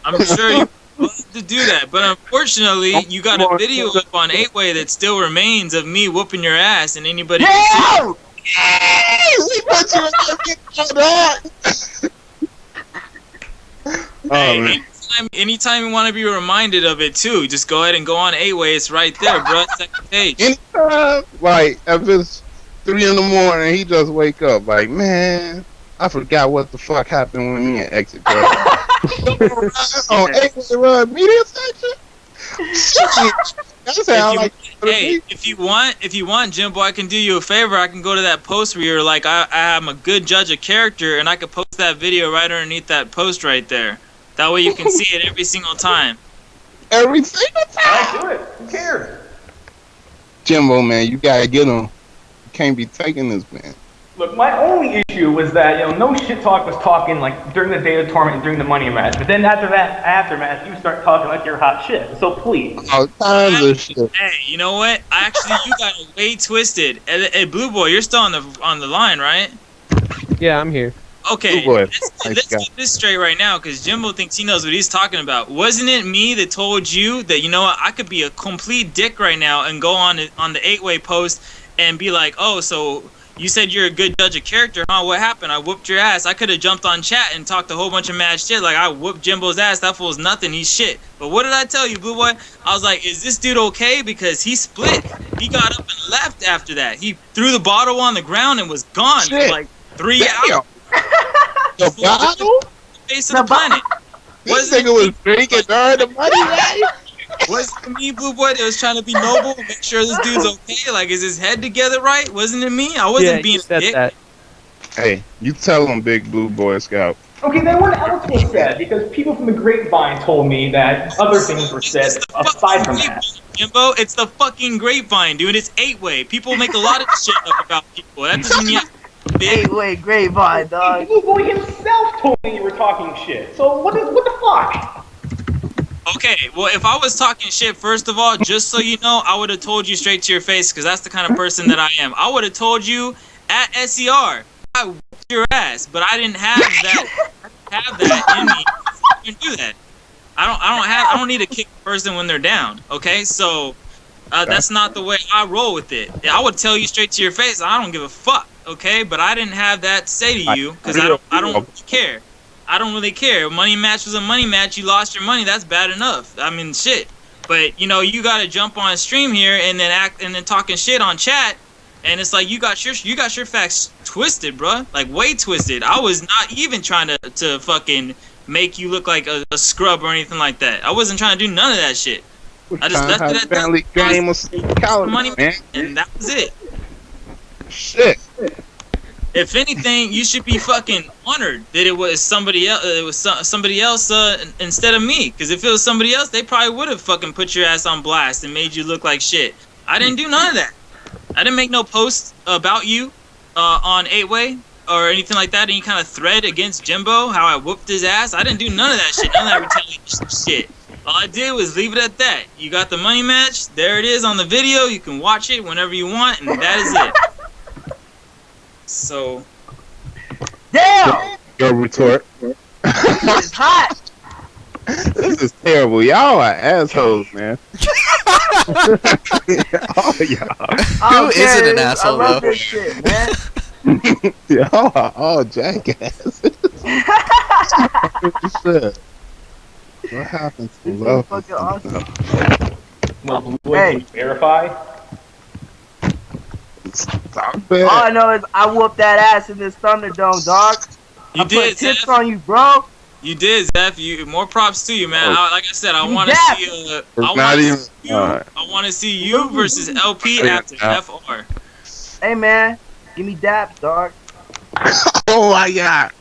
I'm sure you wanted to do that, but unfortunately, you got a video up on 8-way that still remains of me whooping your ass, and anybody. Yeah! We put you in the Hey, anytime you want to be reminded of it too, just go ahead and go on 8-way. It's right there, bro. Second page. Anytime, like if it's 3 in the morning, he just wake up like, man, I forgot what the fuck happened with me at Exit. On 8-way run media section. That's how I like. Hey, if you want, Jimbo, I can do you a favor. I can go to that post where you're like, I'm a good judge of character, and I can post that video right underneath that post right there. That way you can see it every single time. every single time. I do it. Who cares? Jimbo, man, you gotta get him. You can't be taking this, man. Look, my only issue was that, no shit talk was talking like during the day of the tournament and during the money match. But then after that, aftermath, you start talking like you're hot shit. So please. All kinds of shit. Hey, you know what? Actually, you got it way twisted. Hey, Blueboy, you're still on the line, right? Yeah, I'm here. Okay, Blueboy, let's get this straight right now, because Jimbo thinks he knows what he's talking about. Wasn't it me that told you that, you know what, I could be a complete dick right now and go on the 8-way post and be like, oh, so you said you're a good judge of character, huh? What happened? I whooped your ass. I could have jumped on chat and talked a whole bunch of mad shit. Like, I whooped Jimbo's ass. That fool's nothing. He's shit. But what did I tell you, Blueboy? I was like, is this dude okay? Because he split. He got up and left after that. He threw the bottle on the ground and was gone for like 3 hours. The bottle? The face of the planet. This nigga was drinking during the money night. Wasn't it me, Blueboy, that was trying to be noble, make sure this dude's okay? Like, is his head together right? Wasn't it me? I wasn't being a dick. That. Hey, you tell him, Big Blue Boy Scout. Okay, then what else was said? Because people from the grapevine told me that other things were said aside from that. Jimbo, it's the fucking grapevine, dude. It's 8-way. People make a lot of shit up about people. That doesn't mean you have to be big. 8-way grapevine, dog. Blue Boy himself told me you were talking shit. So what the fuck? Okay, well, if I was talking shit, first of all, just so you know, I would have told you straight to your face, because that's the kind of person that I am. I would have told you at SER, I whooped your ass, but I didn't have that in me. I didn't do that. I don't need to kick a person when they're down. Okay, so that's not the way I roll with it. I would tell you straight to your face. I don't give a fuck. Okay, but I didn't have that to say to you because I don't really care. I don't really care. Money match was a money match. You lost your money. That's bad enough. I mean, shit. But you gotta jump on stream here and then talking shit on chat, and it's like you got your facts twisted, bruh. Like way twisted. I was not even trying to fucking make you look like a scrub or anything like that. I wasn't trying to do none of that shit. I just left it at family game of money, man. And that was it. Shit. If anything, you should be fucking honored that it was somebody else. It was somebody else instead of me. Because if it was somebody else, they probably would have fucking put your ass on blast and made you look like shit. I didn't do none of that. I didn't make no posts about you on 8-way or anything like that. Any kind of thread against Jimbo, how I whooped his ass. I didn't do none of that shit. None of that retaliation shit. All I did was leave it at that. You got the money match. There it is on the video. You can watch it whenever you want, and that is it. So, Damn! Your retort. It's hot. This is terrible. Y'all are assholes, man. Oh, y'all. Who isn't an asshole, I love though? this shit, man. Y'all are all jackasses. Shit. What happened to This is love? fucking awesome. Well, Blue Boy, Hey. can you verify? Stop All I it. know is I whooped that ass in this Thunderdome, dog. you I did, put tips Xeph. on you, bro. You did, Xeph. You more props to you, man. Like I said, I You want to dap. see. It's not even. I want to see you versus LP after FR. Hey, man. Give me daps, dog. Oh my god.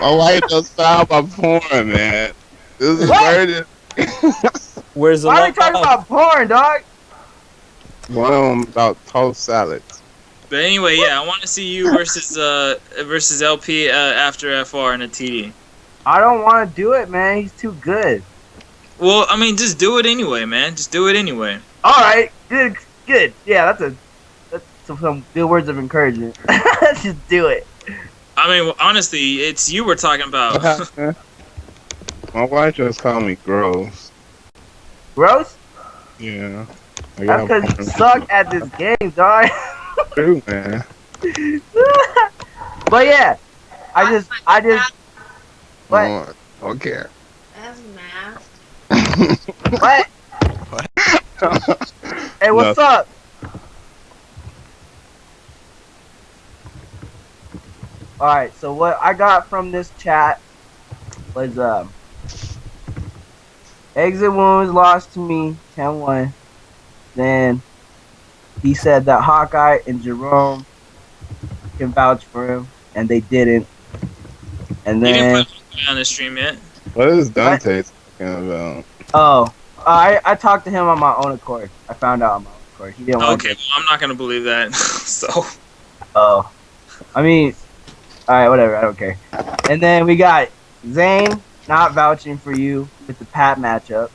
My wife just found my porn, man. This is What? murder. Where's the Why are love? we talking about porn, dog? One of them about toast salads. But anyway, yeah, I want to see you versus LP after FR in a TD. I don't want to do it, man. He's too good. Well, I mean, just do it anyway, man. Just do it anyway. All right. Good. Yeah, that's some good words of encouragement. Let's just do it. I mean, well, honestly, it's you we're talking about. My wife just called me gross. Gross? Yeah. That's because you suck at this game, dog. True, man. But yeah, I just. What? Oh, I don't care. That's math. What? Hey, what's up? Alright, so what I got from this chat was Exitwounds lost to me 10-1. Then he said that Hawkeye and Jerome can vouch for him, and they didn't. And You then didn't put it on the stream yet. What is Dante talking about? oh, I talked to him on my own accord. I found out on my own accord. He didn't want Okay, well, I'm not gonna believe that. So Oh. I mean, alright, whatever, I don't care. And then we got Zane not vouching for you with the Pat matchup.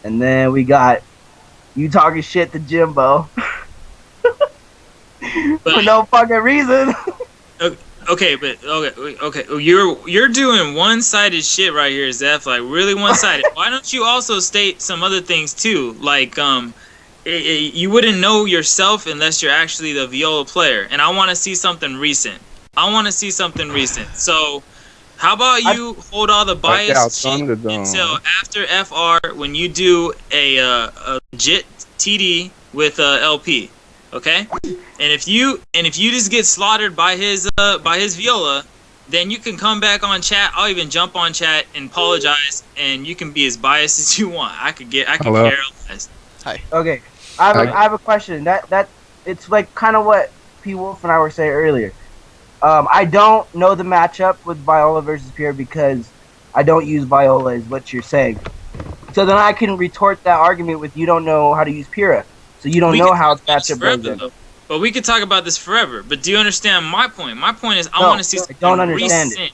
And then we got you talking shit to Jimbo. For no fucking reason. okay, you're doing one-sided shit right here, Xeph. Like really one-sided. Why don't you also state some other things too? Like you wouldn't know yourself unless you're actually the viola player, and I want to see something recent. So, how about you hold all the bias shit until after FR when you do a legit TD with LP, okay? And if you just get slaughtered by his viola, then you can come back on chat. I'll even jump on chat and apologize, and you can be as biased as you want. I can care less. Hi. Okay. I have a question. That it's like kind of what P Wolf and I were saying earlier. I don't know the matchup with Viola versus Pyrrha because I don't use Viola, is what you're saying. So then I can retort that argument with you don't know how to use Pyrrha, so you don't know how matchup goes in. But we could talk about this forever. But do you understand my point? My point is I want to see something recent.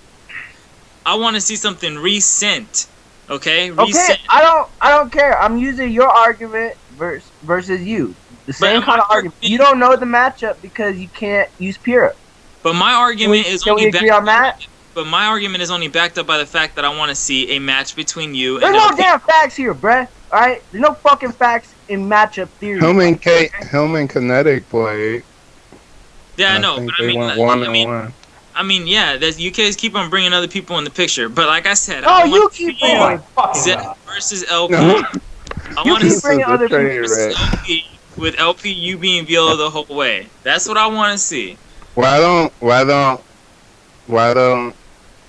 I want to see something recent. Okay? Okay, I don't care. I'm using your argument versus you. The same kind of argument. You don't know the matchup because you can't use Pyrrha. But my argument is only agree on that? But my argument is only backed up by the fact that I want to see a match between you and no damn facts here, bruh. Alright? There's no fucking facts in matchup theory. Hillman Kinetic played. Yeah, I know. But I mean, yeah, you guys keep on bringing other people in the picture. But like I said, you keep bringing Xeph versus LP. No. I want to see other people versus LP with LP you being Viola the whole way. That's what I want to see. Why don't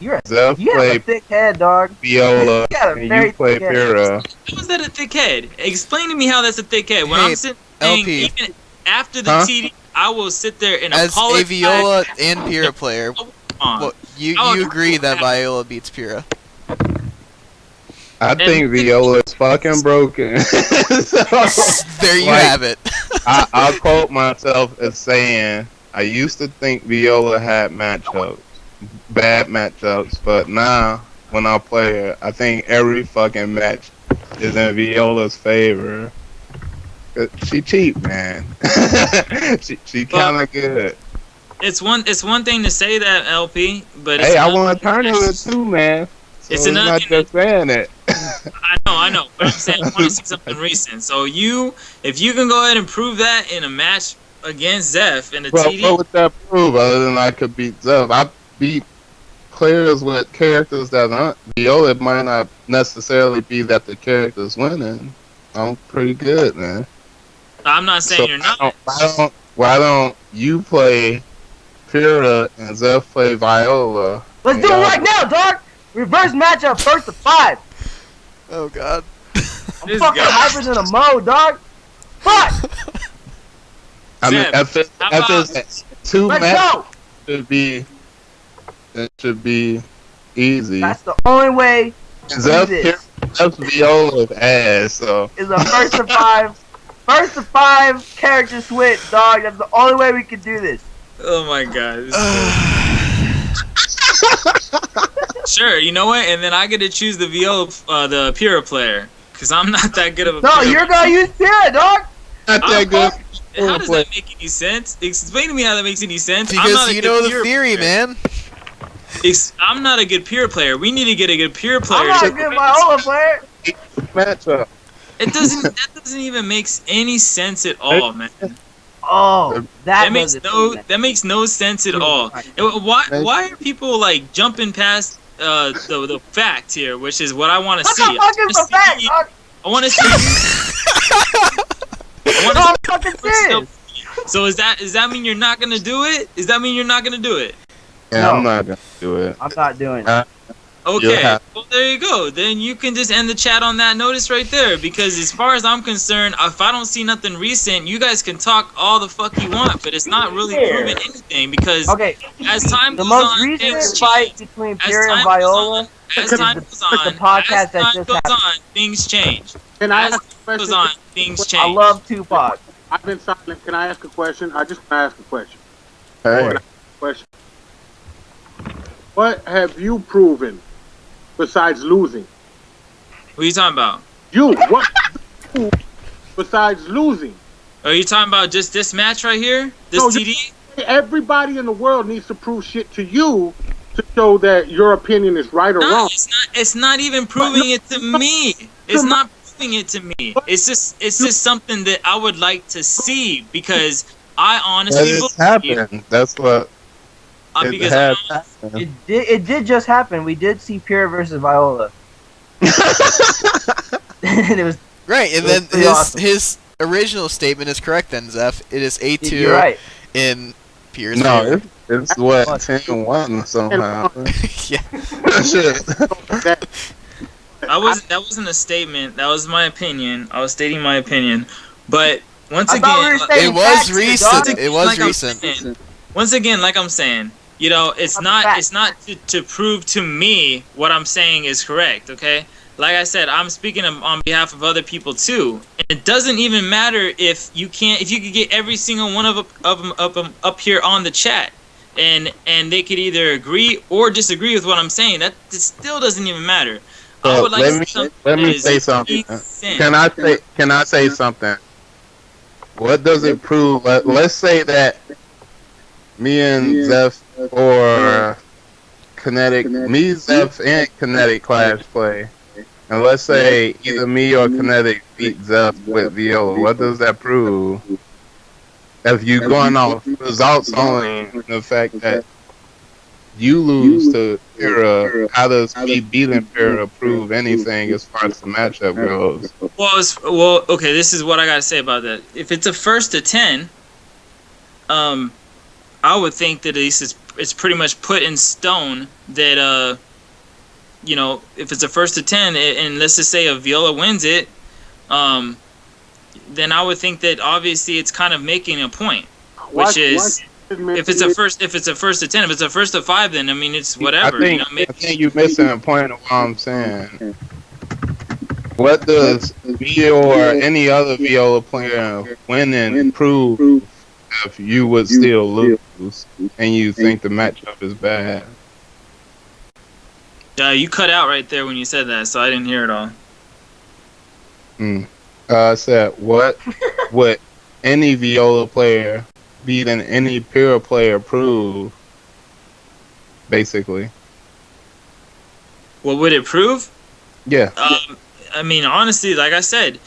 you have play a thick head, dog. Viola and you play Pyrrha? How is that a thick head? Explain to me how that's a thick head. When I'm sitting even after the TD, I will sit there and apologize. As a Viola and Pyrrha player, you agree that Viola beats Pyrrha? I think Viola is fucking broken. There you have it. I'll quote myself as saying, I used to think Viola had bad matchups, but now when I play her, I think every fucking match is in Viola's favor. She cheap, man. she kind of good. It's one thing to say that, LP, but hey, I want to turn it too, man. So it's not just saying it. I know, but I'm saying I want to see something recent. So if you can go ahead and prove that in a match against Xeph in the TD. What would that prove other than I could beat Xeph? I beat players with characters that aren't Viola. It might not necessarily be that the character's winning. I'm pretty good, man. I'm not saying you're not. Why don't you play Pyrrha and Xeph play Viola? Let's do it right now, dog! Reverse matchup, first to 5. Oh, God. I'm fucking hyper than a mo, dog. Fuck! I mean, after two matches, it should be easy. That's the only way to do this. Xeph's Viola's ass, so. It's a first to 5 character switch, dog. That's the only way we can do this. Oh my god. Sure, you know what? And then I get to choose the the Pyrrha player, cause I'm not that good of a. No, you're gonna use Pyrrha, dog. Not that good. How does that make any sense? Explain to me how that makes any sense. Because you know the theory, man. I'm not a good Pyrrha player. We need to get a good Pyrrha player. I'm not a good Viola player. Matchup. That doesn't even make any sense at all, man. Oh, that makes no sense at all. Why are people like jumping past the fact here, which is what I want to see. What the fuck is the fact, dog? I want to see. I'm fucking serious. So does that mean you're not gonna do it? Does that mean you're not gonna do it? Yeah, no. I'm not gonna do it. I'm not doing it. Okay, well there you go. Then you can just end the chat on that notice right there. Because as far as I'm concerned, if I don't see nothing recent, you guys can talk all the fuck you want, but it's not really proving anything. Because Okay, as time the goes most on, recent things fight change. between As Pyrrha and time goes Viola on, as is time the, goes is on, the podcast as that time just goes happened. on, things change. Can I As ask time a goes question? on, things I change. love Tupac. I've been silent. Can I ask a question? I just want to ask a question. Hey. Can I ask a question? What have you proven besides losing? What are you talking about? You. What besides losing? Are you talking about just this match right here? This No, TD? Everybody in the world needs to prove shit to you to show that your opinion is right or No, wrong. it's not even proving it to me. It's not proving it to me. It's just something that I would like to see because I honestly It's believe. happened. That's what. It Because has happened. It did just happen. We did see Pyrrha versus Viola. And it was Right, and It then was pretty awesome. his original statement is correct. Then Xeph, it is A2 you're right. in Pierre's No, favor. it's what 10-1 somehow. Yeah. Shit. that wasn't a statement. That was my opinion. I was stating my opinion. But once I thought we were again, stating It was facts here, recent. dog. It was like I'm recent. saying- once again, like I'm saying, you know, it's That's not to prove to me what I'm saying is correct. Okay. Like I said, I'm speaking on behalf of other people too. And it doesn't even matter if you could get every single one of them up here on the chat, and they could either agree or disagree with what I'm saying. That it still doesn't even matter. I So would like to see let me that say is something. decent. Can I say something? What does it prove? Let's say that me and Xeph or Xeph and Kinetic clash play. And let's say either me or Kinetic beat Xeph with Viola. What does that prove? If you're going off results only, the fact that you lose to Pyrrha, how does me beating Pyrrha prove anything as far as the matchup goes? Well, okay. This is what I gotta say about that. If it's a first to 10, I would think that at least it's pretty much put in stone that you know, if it's a first to 10, and let's just say a Viola wins it, then I would think that obviously it's kind of making a point, which is if it's a first to 10, if it's a first to 5, then I mean it's whatever. I think you're missing a point of what I'm saying. What does me or any other Viola player winning prove if you would still lose and you think the matchup is bad? You cut out right there when you said that, so I didn't hear it all. I said, what would any Viola player beating any Pyrrha player prove? Basically. What would it prove? Yeah. I mean, honestly, like I said,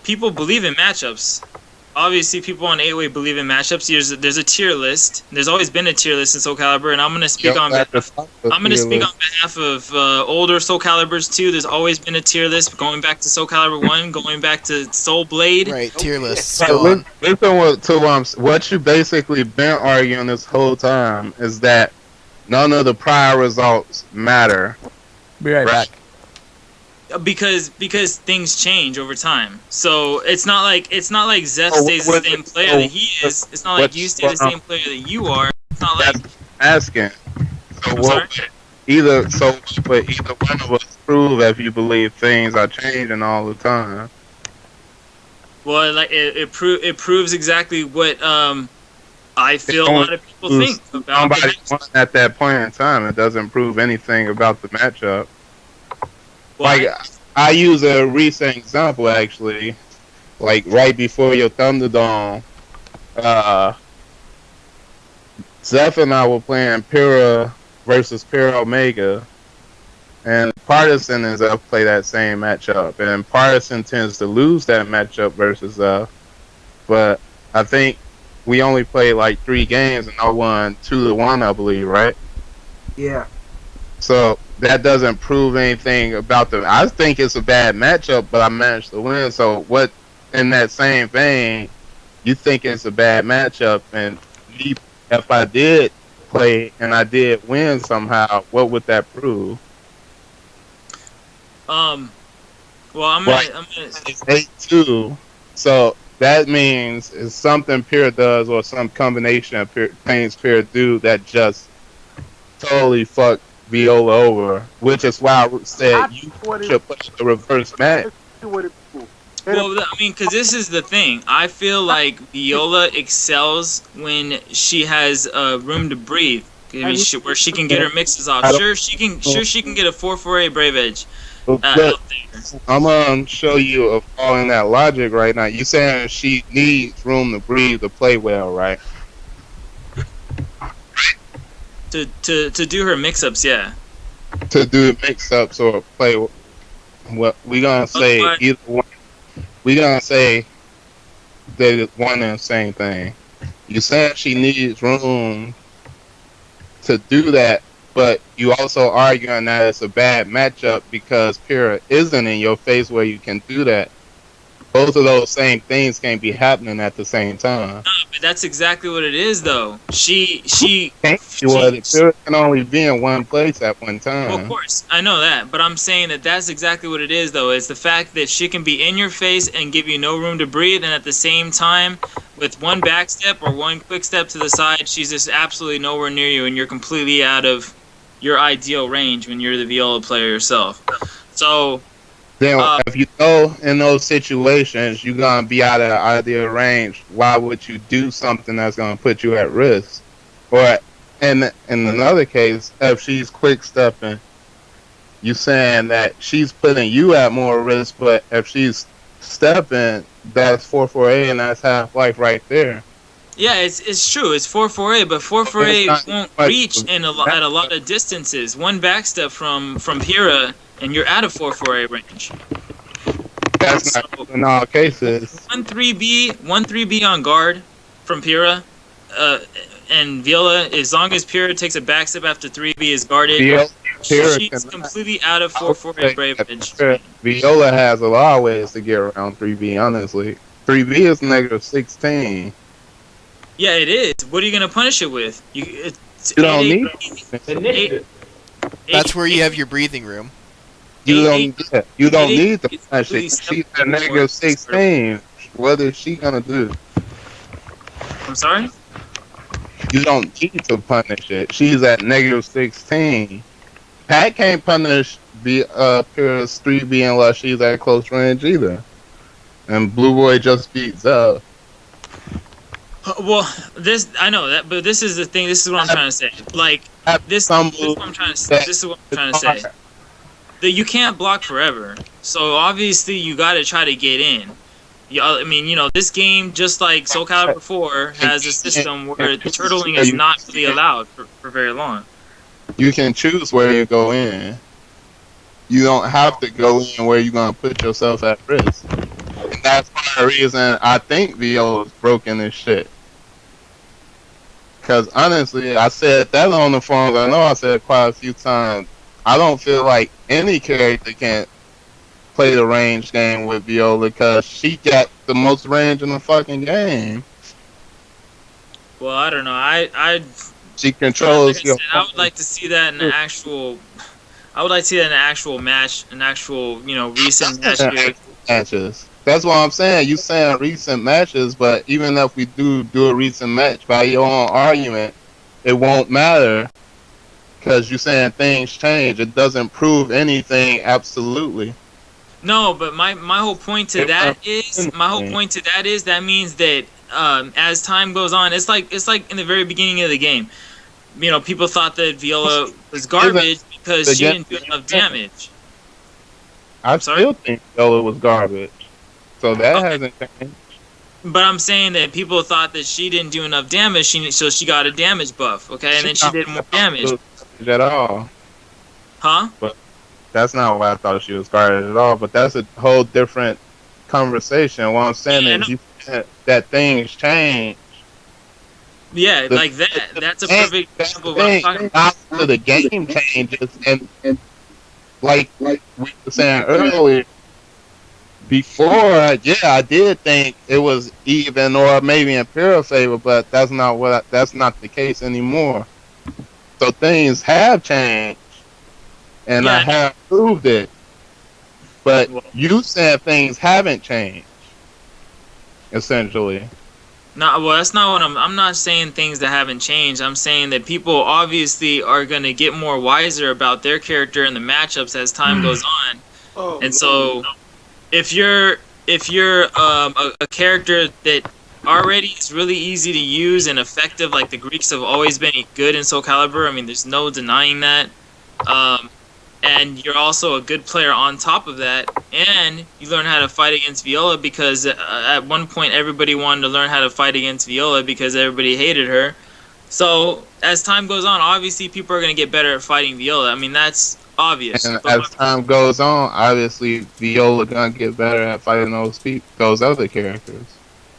people believe in matchups. Obviously, people on 8-Way believe in matchups. There's a tier list. There's always been a tier list in Soul Calibur, and I'm gonna speak on behalf of older Soul Caliburs too. There's always been a tier list going back to Soul Calibur 1, going back to Soul Blade. Right, tier lists. So Go on. listen what you basically been arguing this whole time is that none of the prior results matter. Be right back. Because things change over time. So it's not like Xeph stays the same player that he is. It's not like you stay the same player that you are. It's not like asking. So what either one of us prove if you believe things are changing all the time. Well, like it proves exactly what I feel a lot of people think about the somebody won at that point in time. It doesn't prove anything about the matchup. Well, Like I use a recent example actually, like right before your Thunderdome, Xeph and I were playing Pyrrha versus Pyrrha Omega, and Partisan and Xeph play that same matchup, and Partisan tends to lose that matchup versus Xeph, but I think we only played like 3 games and I won 2-1, I believe, right? Yeah. So that doesn't prove anything about them. I think it's a bad matchup, but I managed to win. So what, in that same vein, you think it's a bad matchup, and if I did play and I did win somehow, what would that prove? Well, Right. I'm gonna. It's 8-2. So that means it's something Pure does or some combination of things Pure do that just totally fuck Viola over. Which is why I said you should put the reverse match. Well, I mean, because this is the thing. I feel like Viola excels when she has room to breathe, where she can get her mixes off. Sure, she can get a 4-4-8 Brave Edge out there. I'm gonna show you a flaw in that logic right now. You saying she needs room to breathe to play well, right? To do her mix-ups, yeah. To do mix-ups or play, what we gonna say either one. We gonna say they're one and the same thing. You saying she needs room to do that, but you also arguing that it's a bad matchup because Pyrrha isn't in your face where you can do that. Both of those same things can't be happening at the same time. No, but that's exactly what it is, though. She Pyrrha can only be in one place at one time. Well, of course, I know that, but I'm saying that that's exactly what it is, though. It's the fact that she can be in your face and give you no room to breathe, and at the same time, with one back step or one quick step to the side, she's just absolutely nowhere near you, and you're completely out of your ideal range when you're the Viola player yourself. So then, if you know in those situations you're gonna be out of the ideal range, why would you do something that's gonna put you at risk? Or in another case, if she's quick stepping, you saying that she's putting you at more risk, but if she's stepping, that's 4-4-8 and that's half life right there. yeah, it's true. It's 4-4-8, but 4-4-8 won't reach at a lot of distances. One back step from Pyrrha, and you're out of 4-4-8 range. That's not in all cases. 1-3B on guard from Pyrrha, and Viola, as long as Pyrrha takes a back step after 3B is guarded, she's completely out of 4-4-8 Brave Edge. Viola has a lot of ways to get around 3B, honestly. 3B is -16. Yeah, it is. What are you going to punish it with? You don't need Initiative. That's where you have your breathing room. You don't need to punish it. She's at -16. What is she gonna do? I'm sorry? You don't need to punish it. She's at -16. Pat can't punish Pyrrha's 3B unless she's at close range either. And Blueboyb just beat Xeph. Well, I know that, but this is the thing. This is what I'm trying to say. Like this is what I'm trying to say. This is what I'm trying to say. That you can't block forever. So obviously you got to try to get in. I mean, this game, just like Soul Calibur 4, has a system where turtling is not really allowed for very long. You can choose where you go in. You don't have to go in where you're gonna put yourself at risk. And that's part of the reason I think Viola's broken this shit. Because honestly, I said that on the forums. I know I said it quite a few times. I don't feel like any character can play the range game with Viola because she got the most range in the fucking game. Well, I don't know. She controls. Like I said, I would like to see that in an actual. I would like to see that in an actual match, recent matches. That's what I'm saying. You saying recent matches, but even if we do a recent match by your own argument, it won't matter because you're saying things change. It doesn't prove anything absolutely. No, but my whole point to that is that means that as time goes on, it's like in the very beginning of the game, people thought that Viola was garbage because she didn't do enough damage. I still think Viola was garbage, so that hasn't changed. But I'm saying that people thought that she didn't do enough damage, so she got a damage buff, okay, and then she did more damage. At all. Huh? But that's not why I thought she was guarded at all. But that's a whole different conversation. What I'm saying is you said that things change. Yeah, like that. That's a perfect example of what I'm talking about. After the game changes, and like we were saying earlier, before, yeah, I did think it was even or maybe in Pyrrha's favor, but that's not the case anymore. So things have changed, and I have proved it. But you said things haven't changed, essentially. No, well, that's not what I'm not saying things that haven't changed. I'm saying that people obviously are gonna get more wiser about their character and the matchups as time goes on. And so, if you're a character that already is really easy to use and effective, like the Greeks have always been good in Soul Calibur. I mean, there's no denying that. And you're also a good player on top of that, and you learn how to fight against Viola because at one point everybody wanted to learn how to fight against Viola because everybody hated her. So as time goes on, obviously people are going to get better at fighting Viola. I mean, that's obvious. And as time goes on, obviously Viola gonna get better at fighting those other characters.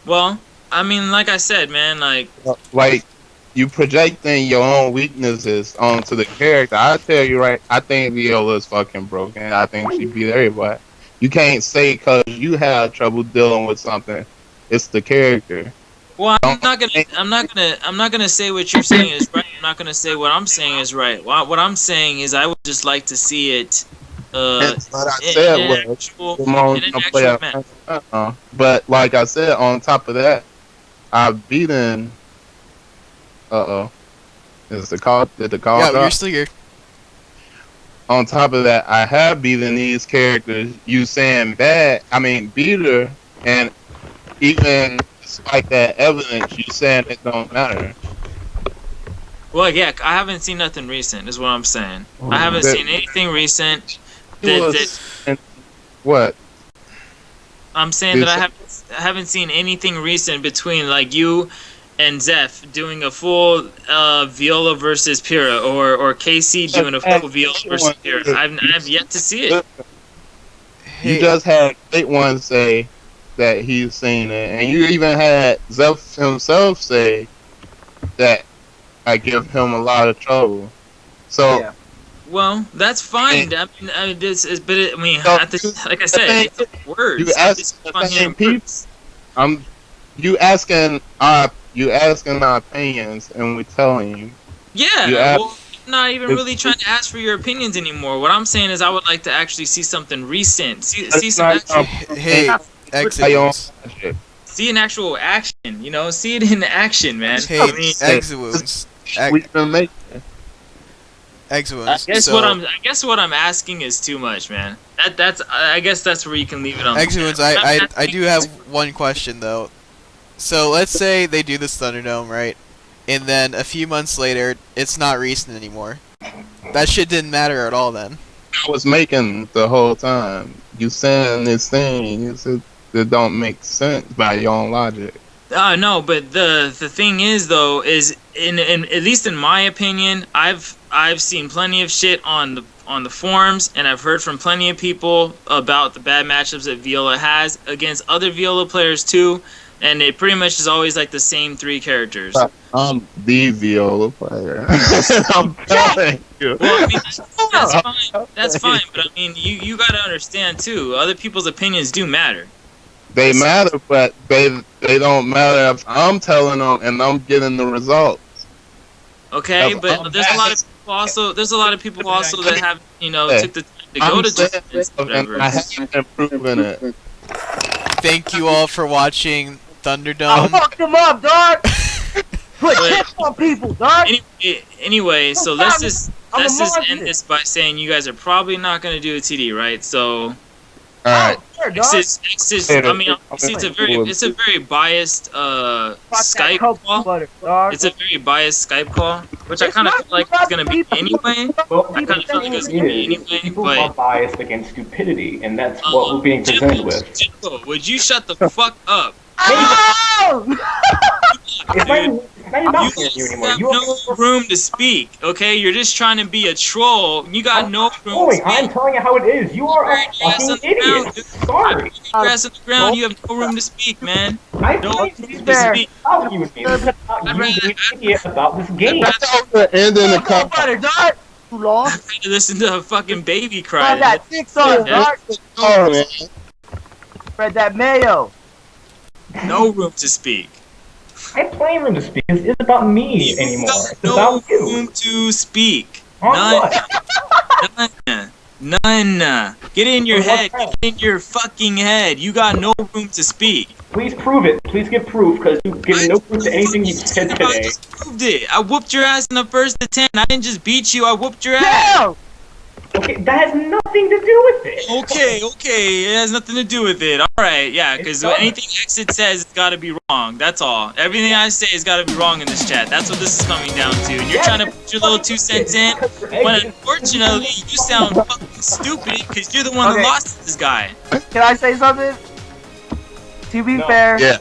Well, I mean, like I said, man, like you projecting your own weaknesses onto the character. I tell you right, I think Viola is fucking broken. I think she beat everybody. You can't say because you have trouble dealing with something, it's the character. Well, I'm not gonna say what you're saying is right. I'm not gonna say what I'm saying is right. What I'm saying is I would just like to see it. That's what I said was but like I said, on top of that, I've beaten. Is the call? Did the call? Yeah, drop? you're still here. On top of that, I have beaten these characters. You saying bad? I mean, beat her, and even despite that evidence, you saying it don't matter. Well, yeah, I haven't seen nothing recent. Is what I'm saying. I haven't seen anything recent. What? I'm saying that I haven't seen anything recent between like you and Xeph doing a full Viola versus Pyrrha, or KC doing a full Viola versus Pyrrha. I've yet to see it. You just had Greatone say that he's seen it, and you even had Xeph himself say that I give him a lot of trouble. So. Yeah. Well, that's fine. I mean, like I said, it's words. You ask the same people. You asking our opinions, and we're telling you. Yeah, well, I'm not even really trying to ask for your opinions anymore. What I'm saying is, I would like to actually see something recent. See some actual. See an actual action. You know, see it in action, man. Hey, I mean, Exitwounds. We've been making. Exitwounds. I guess what I'm asking is too much, man. I guess that's where you can leave it on. Exitwounds, I do have one question though. So let's say they do this Thunderdome, right? And then a few months later, it's not recent anymore. That shit didn't matter at all then. I was making the whole time. You saying this thing that don't make sense by your own logic. No, but the thing is though is in at least in my opinion, I've seen plenty of shit on the forums, and I've heard from plenty of people about the bad matchups that Viola has against other Viola players too, and it pretty much is always like the same three characters. I'm the Viola player. I'm telling you. Well, I mean, that's fine. That's fine, but I mean, you gotta understand too. Other people's opinions do matter. They matter, but they don't matter if I'm telling them and I'm getting the results. Okay, but there's a lot of people also. There's a lot of people also that have took the time to go to tournaments, whatever. I haven't improved it. Thank you all for watching Thunderdome. I fucked them up, dog. Put chips on people, dog. Anyway, so let's just end this by saying you guys are probably not gonna do a TD, right? So. Alright. I mean, obviously it's a very biased Skype call. It's a very biased Skype call, which I kind of feel like it's gonna be anyway. I kind of feel like it's gonna be anyway. People are biased against stupidity, and that's what we're being presented with. Jimbo, would you shut the fuck up? You have no room to speak, okay? You're just trying to be a troll. You got no room to speak. I'm telling you how it is. You are a fucking idiot. Sorry. Grass on the ground. You have no room to speak, man. I'm telling you to speak. About you being an idiot about this game. You lost. I had to listen to a fucking baby cry. Spread that dick sauce, dog. Spread that mayo. No room to speak. I'm playing room to speak. It isn't about me anymore. It's no about you. Room to speak. On None. what? None. None. Get in your So what's head. that? Get in your fucking head. You got no room to speak. Please prove it. Please give proof, because you've given no proof to anything you said I today. just proved it. I whooped your ass in the first of 10. I didn't just beat you. I whooped your ass. Damn! Okay, that has nothing to do with it. Okay. It has nothing to do with it. All right, yeah, because It does. anything Exit says, it's got to be wrong. That's all. Everything I say has got to be wrong in this chat. That's what this is coming down to. And you're trying to put your little 2 cents in, when unfortunately you sound fucking stupid because you're the one that Okay. lost to this guy. Can I say something? To be No. fair, Yeah.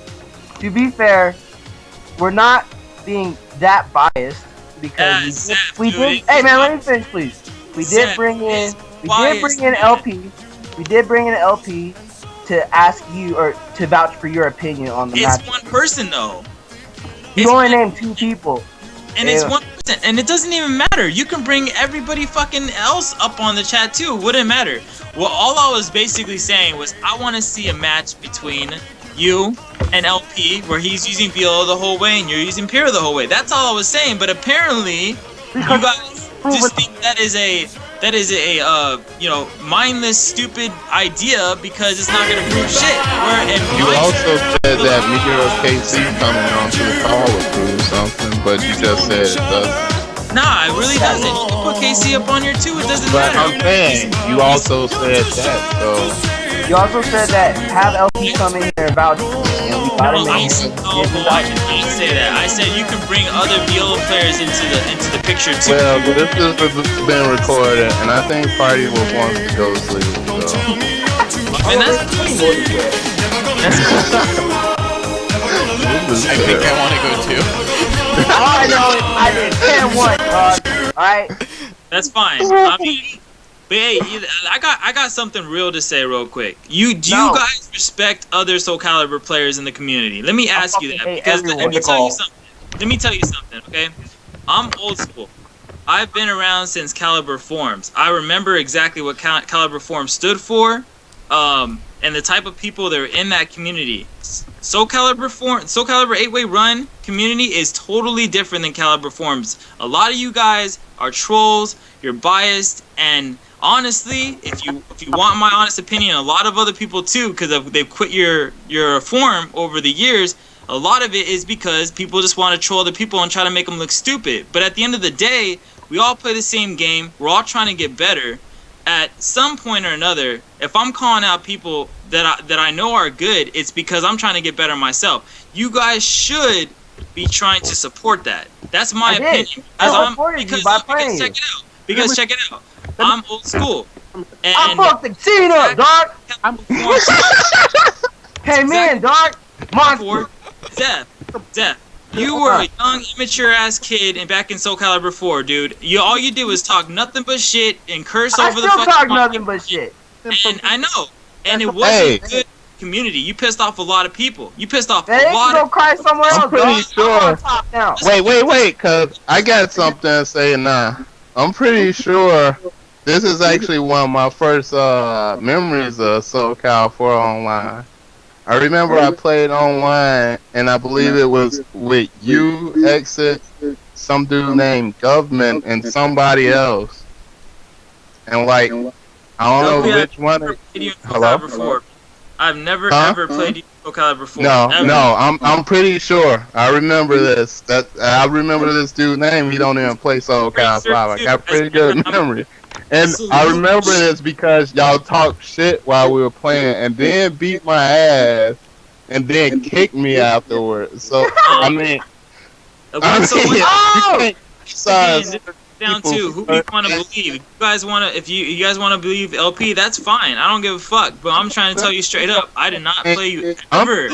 to be fair, we're not being that biased because Xeph, we dude, did. it's Hey man, let me biased. finish, please. We Xeph, did bring in. it's We did biased, bring in man. LP. We did bring in LP to ask you or to vouch for your opinion on the It's match. one person though. You It's only one- named 2 people. And it's Yeah. 1%, and it doesn't even matter. You can bring everybody fucking else up on the chat too. It wouldn't matter. Well, all I was basically saying was I want to see a match between you and LP where he's using Viola the whole way and you're using Pyrrha the whole way. That's all I was saying. But apparently, you guys just think that is a mindless, stupid idea because it's not gonna prove shit. You also said that me or KC coming onto the call would prove something, but you just said it doesn't. Nah, it really doesn't. You can put KC up on here too. It doesn't But matter. I'm saying, you also said that, so You also said that have LP come in here and vouch for you, and we got him in here. I didn't say that. I said you can bring other Viola players into the picture too. well, this has been recorded, and I think Party will want to go sleep. So And that's I think I want to go too. All I know is I did 10-1, dog. Alright? that's fine. I mean, but hey, I got something real to say real quick. Do you guys respect other Soul Calibur players in the community? Let me ask you that fucking hate because let everyone. me tell you something. Let me tell you something, okay? I'm old school. I've been around since Calibur forms. I remember exactly what Calibur forms stood for, and the type of people that are in that community. Soul Calibur 8-way run community is totally different than Calibur forms. A lot of you guys are trolls. You're biased, and honestly, if you want my honest opinion, a lot of other people too, because they've quit your forum over the years. A lot of it is because people just want to troll other people and try to make them look stupid. But at the end of the day, we all play the same game. We're all trying to get better. At some point or another, if I'm calling out people that I know are good, it's because I'm trying to get better myself. You guys should be trying to support that. That's my I did. opinion. I Because supported you by playing check you. it out. Because check it out. I'm old school. I And fucked the scene up, dog. Came in, dog. Monster. Xeph, you were a young, immature ass kid and back in Soul Calibur 4, dude. All you did was talk nothing but shit and curse I over the still fucking talk mic. nothing but shit. And I know. And it wasn't a good community. You pissed off a lot of people. You pissed off Man, a they can lot go of cry somewhere I'm else, pretty dog. sure- I'm on top now. wait, cause I got something to say now. I'm pretty sure this is actually one of my first memories of Soul Cal 4 online. I remember I played online, and I believe it was with you, Exit, some dude named Government, and somebody else. And like, I don't know which one. Hello? I've never Huh? ever played Soul Calibur 4. No, ever. I'm pretty sure. I remember this. I remember this dude's name. He don't even play Soul Cal 5. I got pretty good memory. And I remember this because y'all talked shit while we were playing, and then beat my ass, and then kicked me afterwards. So I mean, So what- you can't criticize Again, down people to who you want to believe. If you guys want to believe LP, that's fine. I don't give a fuck. But I'm trying to tell you straight up, I did not play you ever.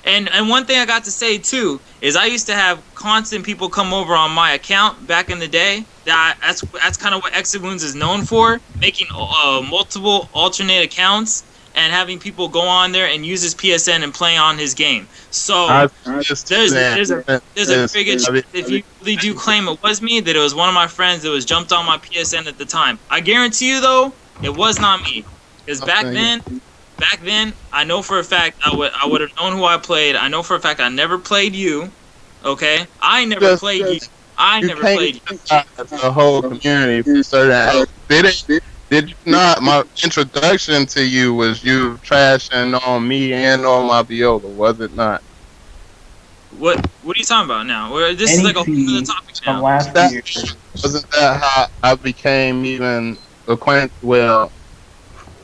And one thing I got to say too is I used to have constant people come over on my account back in the day. That's kind of what Exitwounds is known for, making multiple alternate accounts and having people go on there and use his PSN and play on his game. So there's a very good chance if you really do claim it was me, that it was one of my friends that was jumped on my PSN at the time. I guarantee you though, it was not me. Because back then, I know for a fact I would have known who I played. I know for a fact I never played you. Okay? I never played you. I never played you. The whole community for certain Did you not? My introduction to you was you trashing on me and on my viola, was it not? What are you talking about now? This is like a whole other topic from now. last That, year. wasn't that how I became even acquainted? Well,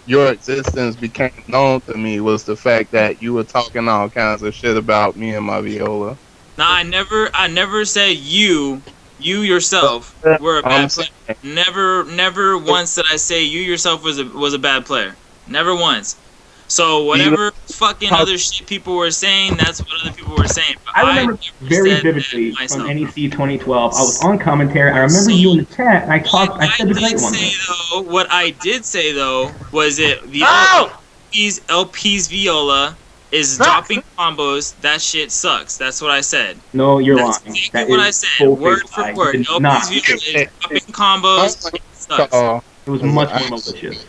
your existence became known to me was the fact that you were talking all kinds of shit about me and my viola. Nah, I never said you yourself were a bad player. Never once did I say you yourself was a bad player. Never once. So whatever fucking other shit people were saying, that's what other people were saying. But I remember never very said vividly that from myself. NEC 2012. I was on commentary. I remember you in the chat, and I said the great one. What I did say though was it LP's viola is dropping combos. That shit sucks. That's what I said. No, you're That's lying. exactly That what is I said. full-faced Word for lie. word. You did LP's not. viola is dropping combos. It sucks. It was much more malicious.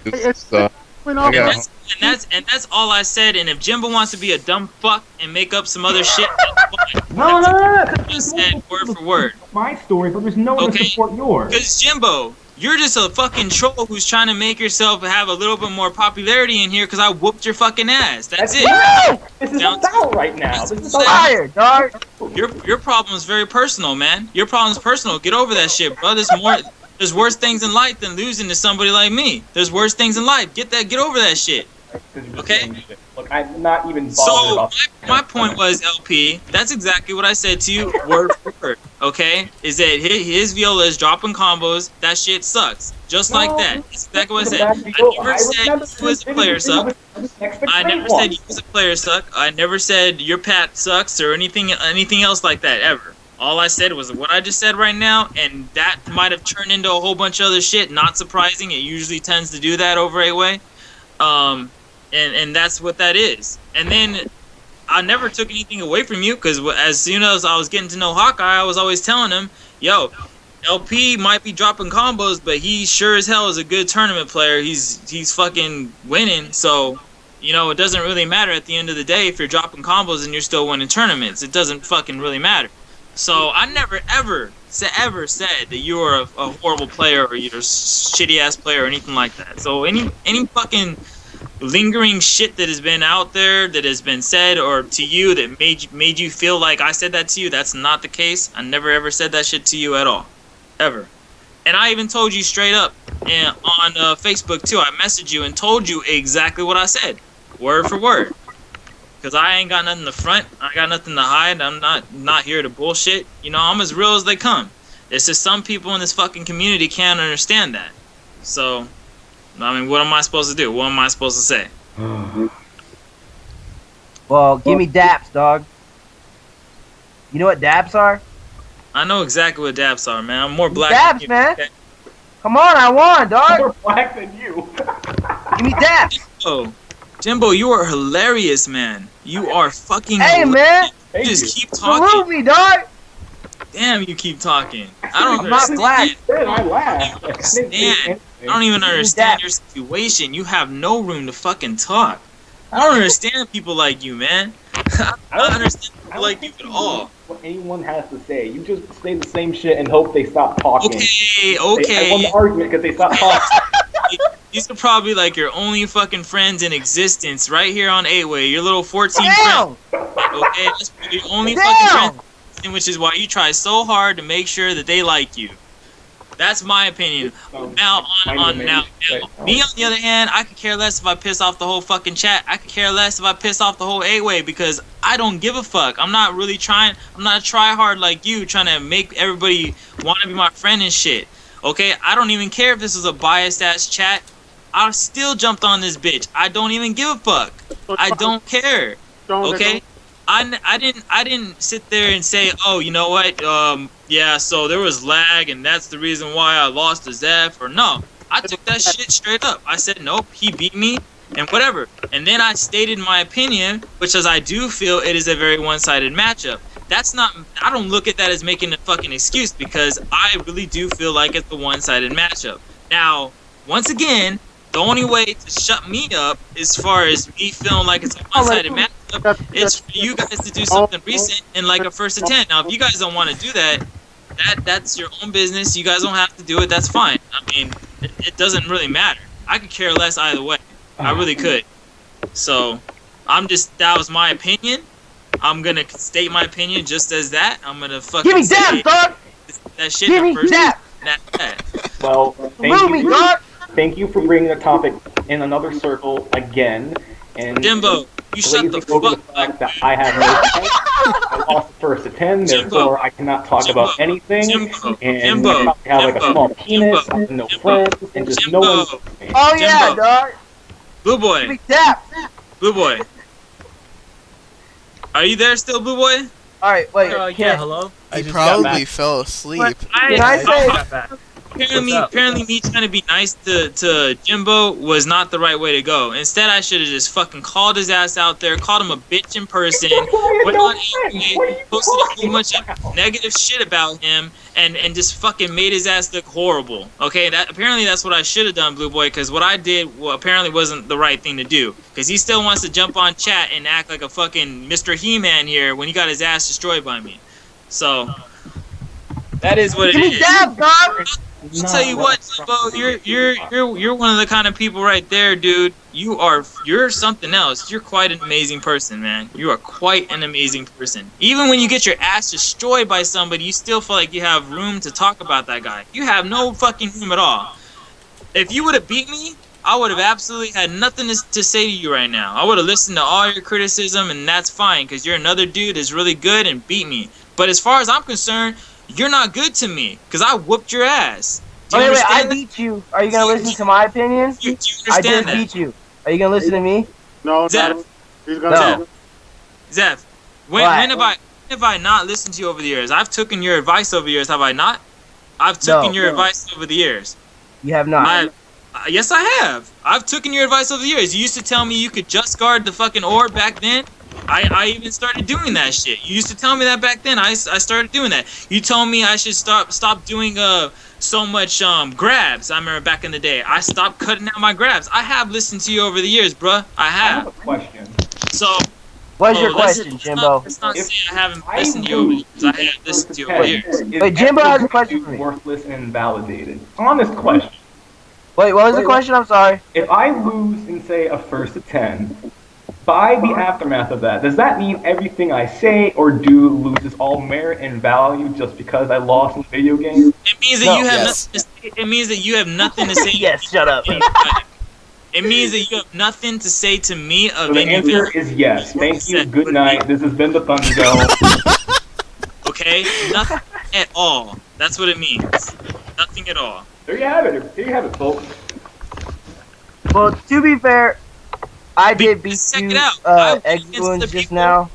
And that's all I said. And if Jimbo wants to be a dumb fuck and make up some other shit, that's fine. No. I just said word for word. My story, but there's no one to support yours. Because Jimbo, you're just a fucking troll who's trying to make yourself have a little bit more popularity in here because I whooped your fucking ass. That's it. This is about right now. This is Fire, dog. Your problem is very personal, man. Your problem is personal. Get over that shit, bro. There's worse things in life than losing to somebody like me. There's worse things in life. Get over that shit. Okay? Look, I'm not even bothered So about my point was, LP, that's exactly what I said to you, word for word. Okay? Is that his viola is dropping combos. That shit sucks. Just like that. That's exactly what I said. I never said you was a player suck. I never said you was a player suck. I never said your pat sucks or anything else like that ever. All I said was what I just said right now, and that might have turned into a whole bunch of other shit. Not surprising. It usually tends to do that over A-Way. And that's what that is. And then I never took anything away from you because as soon as I was getting to know Hawkeye, I was always telling him, yo, LP might be dropping combos, but he sure as hell is a good tournament player. He's fucking winning. So, it doesn't really matter at the end of the day if you're dropping combos and you're still winning tournaments. It doesn't fucking really matter. So I never ever said that you were a horrible player or you're a shitty ass player or anything like that. So any fucking lingering shit that has been out there that has been said or to you that made you feel like I said that to you, that's not the case. I never ever said that shit to you at all, ever. And I even told you straight up on Facebook too. I messaged you and told you exactly what I said, word for word. Because I ain't got nothing to front. I got nothing to hide. I'm not here to bullshit. I'm as real as they come. It's just some people in this fucking community can't understand that. So, I mean, what am I supposed to do? What am I supposed to say? Well, give me daps, dog. You know what daps are? I know exactly what daps are, man. I'm more black Daps, than you. man. Okay? Come on, I won, dog. more black than you. Give me daps. Jimbo, you are hilarious, man. You are fucking Hey, hilarious. man. You just keep Salute talking. me, dog. Damn, you keep talking. I don't I'm not understand. black. I laughed. I don't even understand your situation. You have no room to fucking talk. I don't understand people like you, man. I don't understand people like you at all. What anyone has to say, you just say the same shit and hope they stop talking. Okay. I won the argument because they stopped talking. These are probably like your only fucking friends in existence right here on A-Way. Your little 14 friends. Damn. Okay, that's your only Damn. fucking friends, which is why you try so hard to make sure that they like you. That's my opinion. Now, me on the other hand, I could care less if I piss off the whole fucking chat. I could care less if I piss off the whole A-Way because I don't give a fuck. I'm not really trying. I'm not a try hard like you trying to make everybody want to be my friend and shit. Okay, I don't even care if this was a biased ass chat. I still jumped on this bitch. I don't even give a fuck. I don't care. Okay? I didn't sit there and say, oh, you know what? Yeah, so there was lag and that's the reason why I lost to Xeph. Or no, I took that shit straight up. I said, nope, he beat me and whatever. And then I stated my opinion, which is I do feel it is a very one-sided matchup. That's not, I don't look at that as making a fucking excuse because I really do feel like it's a one-sided matchup. Now, once again, the only way to shut me up as far as me feeling like it's a one-sided matchup is for you guys to do something recent in like a first to 10. Now, if you guys don't want to do that, that's your own business. You guys don't have to do it. That's fine. I mean, it doesn't really matter. I could care less either way. I really could. So, that was my opinion. I'm gonna state my opinion just as that. I'm gonna fucking Give me say dap, dog. that shit Give the me first dap. that. Well, Move me, dog. thank you for bringing the topic in another circle again. And Jimbo, you shut the glazing over fuck the fact up. that I have no friends. I lost the first to 10, therefore I cannot talk about anything. And I probably have like a small penis, I have no friends, and just no one. Oh yeah, Jimbo. dog. Blue Give Boy, me dap. Blue Boy. Are you there still, Blue Boy? All right, wait. Yeah, hello. I probably fell asleep. Can I say? Apparently me trying to be nice to Jimbo was not the right way to go. Instead, I should have just fucking called his ass out there, called him a bitch in person, went on AJ, posted a whole bunch of negative shit about him, and just fucking made his ass look horrible. Okay, apparently that's what I should have done, Blue Boy, because what I did apparently wasn't the right thing to do. Because he still wants to jump on chat and act like a fucking Mr. He-Man here when he got his ass destroyed by me. So that is what it Give me is. dap, dog. I'll tell you what, Jimbo, you're one of the kind of people right there, dude. You're something else. You're quite an amazing person, man. You are quite an amazing person. Even when you get your ass destroyed by somebody, you still feel like you have room to talk about that guy. You have no fucking room at all. If you would have beat me, I would have absolutely had nothing to say to you right now. I would have listened to all your criticism, and that's fine, because you're another dude that's really good and beat me. But as far as I'm concerned, you're not good to me, because I whooped your ass. Do you Okay, wait, I understand that? beat you. Are you gonna listen to my opinion? Do you I understand just that? beat you. Are you gonna listen to me? No, Xeph. no. He's gonna No. Xeph, when have I not listened to you over the years? I've taken your advice over the years, have I not? I've taken your advice over the years. You have not. Yes, I have. I've taken your advice over the years. You used to tell me you could just guard the fucking orb back then. I even started doing that shit. You used to tell me that back then. I started doing that. You told me I should stop doing so much grabs. I remember back in the day. I stopped cutting out my grabs. I have listened to you over the years, bruh. I I have have. a question. So What's your question, Jimbo? let's not say I haven't listened to you over the years. I have listened to you over the years. Wait, Jimbo has a question for me. Worthless and invalidated. Honest question. Wait, what was the question? I'm sorry. If I lose in, say, a first to 10, by the aftermath of that, does that mean everything I say or do loses all merit and value just because I lost in the video game? It means that you have nothing to say. It means that you have nothing to say. Yes, shut up. It means that you have nothing to say to me of So the any answer value. is yes. Thank you. Good night. This has been the Thunderdome. Okay? Nothing at all. That's what it means. Nothing at all. There you have it. There you have it, folks. Well, to be fair, I did beat Check you, it out. I went against Exitwounds the just people. now,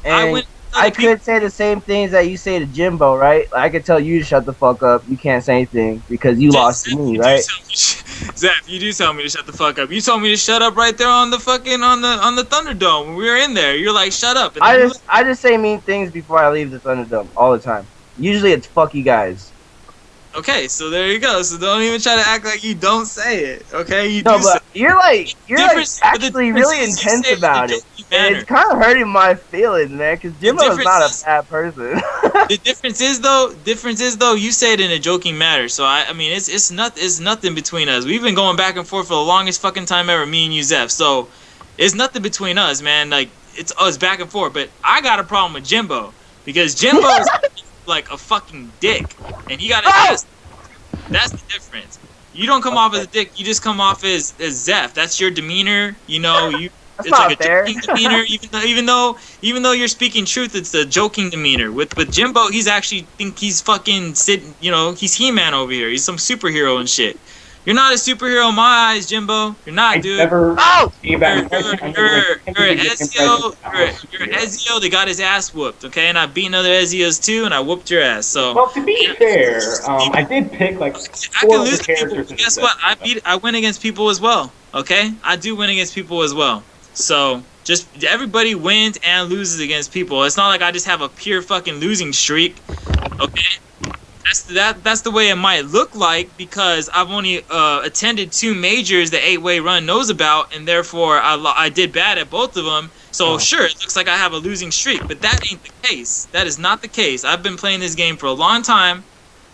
I and went I could say the same things that you say to Jimbo, right? I could tell you to shut the fuck up. You can't say anything because you lost to me, right? Zeph, you do tell me to shut the fuck up. You told me to shut up right there on the fucking on the Thunderdome when we were in there. You're like, shut up. And then I just say mean things before I leave the Thunderdome all the time. Usually it's fuck you guys. okay, so there you go. So don't even try to act like you don't say it. Okay, you No, do. but you're like Difference- but the actually difference really is you intense say it in a about it. jokey And manner. it's kind of hurting my feelings, man, because Jimbo is difference not is- a bad person. The difference is though you say it in a joking manner. So I mean it's nothing between us. We've been going back and forth for the longest fucking time ever, me and you, Xeph. So it's nothing between us, man. Like it's us back and forth. But I got a problem with Jimbo because Jimbo is like a fucking dick, and he got his ass. That's the difference. You don't come off as a dick. You just come off as Xeph. That's your demeanor. You know you. That's It's not like a fair. joking demeanor, even though you're speaking truth, it's a joking demeanor. With Jimbo, he's actually think he's fucking sitting, he's He-Man over here. He's some superhero and shit. You're not a superhero in my eyes, Jimbo. You're not, I dude. never Oh! gave You're that impression. I'm you're never an gonna give Ezio. impression. You're an Ezio that got his ass whooped, okay? And I beat other Ezios too, and I whooped your ass. So Well, to be fair, I did pick like I four can of the lose to people. characters. in Guess the what? set. I win against people as well. Okay, I do win against people as well. So just everybody wins and loses against people. It's not like I just have a pure fucking losing streak. Okay, that's the way it might look like because I've only attended 2 majors the 8-way run knows about, and therefore I did bad at both of them. So sure, it looks like I have a losing streak, but that ain't the case. That is not the case. I've been playing this game for a long time.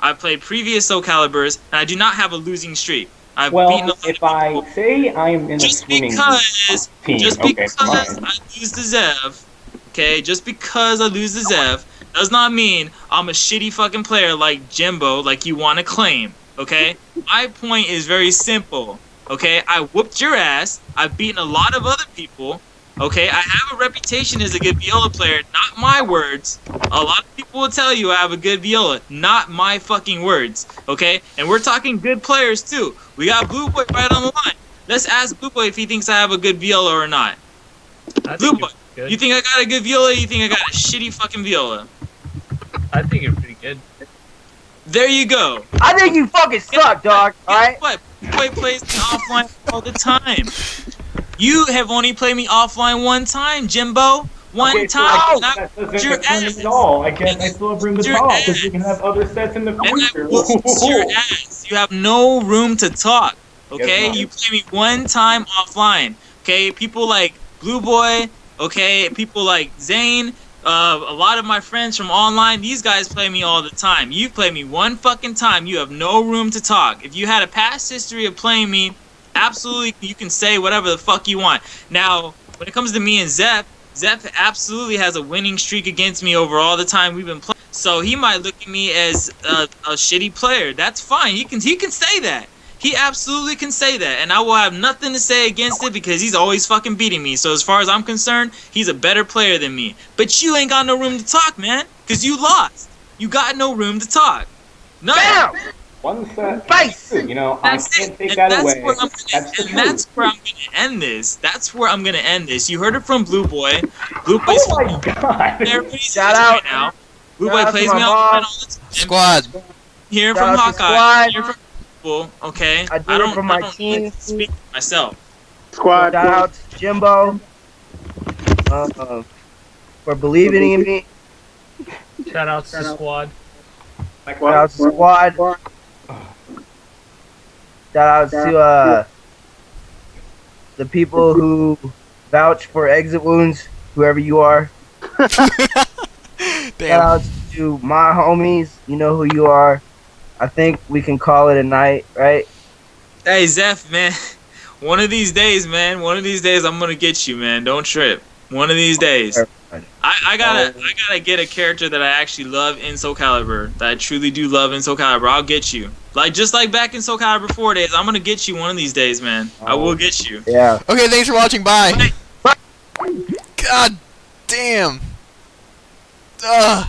I've played previous Soul Caliburs, and I do not have a losing streak. I've beaten a Well, lot if of people. I say I'm in a Just swimming because, team, just okay, because fine. I lose the Xeph, okay, just because I lose the Xeph does not mean I'm a shitty fucking player like Jimbo, like you want to claim, okay? My point is very simple, okay? I whooped your ass. I've beaten a lot of other people, okay? I have a reputation as a good viola player, not my words. A lot of people will tell you I have a good viola, not my fucking words, okay? And we're talking good players too. We got Blueboyb right on the line. Let's ask Blueboyb if he thinks I have a good viola or not. Blueboyb, you think I got a good viola or you think I got a shitty fucking viola? I think you're pretty good. There you go. I think you fucking suck, dog. Alright? What? Blueboyb plays me offline all the time. You have only played me offline one time, Jimbo. One Okay, so time. And I that whooped doesn't your determine ass. it all. I guess I still have room to Your talk because we ass. can have other sets in the And I future. whooped your ass. You have no room to talk. Okay? Yes, You play me one time offline. Okay? People like Blueboy. Okay? People like Zane. A lot of my friends from online, these guys play me all the time. You play me one fucking time. You have no room to talk. If you had a past history of playing me, absolutely you can say whatever the fuck you want. Now, when it comes to me and Xeph, Xeph absolutely has a winning streak against me over all the time we've been playing. So he might look at me as a shitty player. That's fine. He can say that. He absolutely can say that, and I will have nothing to say against it because he's always fucking beating me. So as far as I'm concerned, he's a better player than me. But you ain't got no room to talk, man, because you lost. You got no room to talk. No. Bam! One set. Face! You know, That's I can't it. take And that that's away. where I'm That's gonna, the and truth. that's where I'm gonna end this. That's where I'm gonna end this. You heard it from Blueboy. Blueboy's Oh my god! everybody's Shout right out. now. Shout Blueboy out plays to me my online mom. all the time. Squad. Hearing Shout from out to Hawkeye. Squad. Hearing from people. Okay. I did it for my don't team. like to speak for myself. Squad. Shout out to Jimbo for believing in me. Shout out to the squad. Shout out to Squad. Shout out to the people who vouch for Exitwounds, whoever you are. Shout Damn. out to my homies, you know who you are. I think we can call it a night, right? Hey Xeph, man. One of these days, man. One of these days, I'm gonna get you, man. Don't trip. One of these days. I gotta get a character that I actually love in Soul Calibur. That I truly do love in Soul Calibur. I'll get you. Just like back in Soul Calibur 4 days, I'm gonna get you one of these days, man. I will get you. Yeah. Okay, thanks for watching. Bye. God damn. Ugh.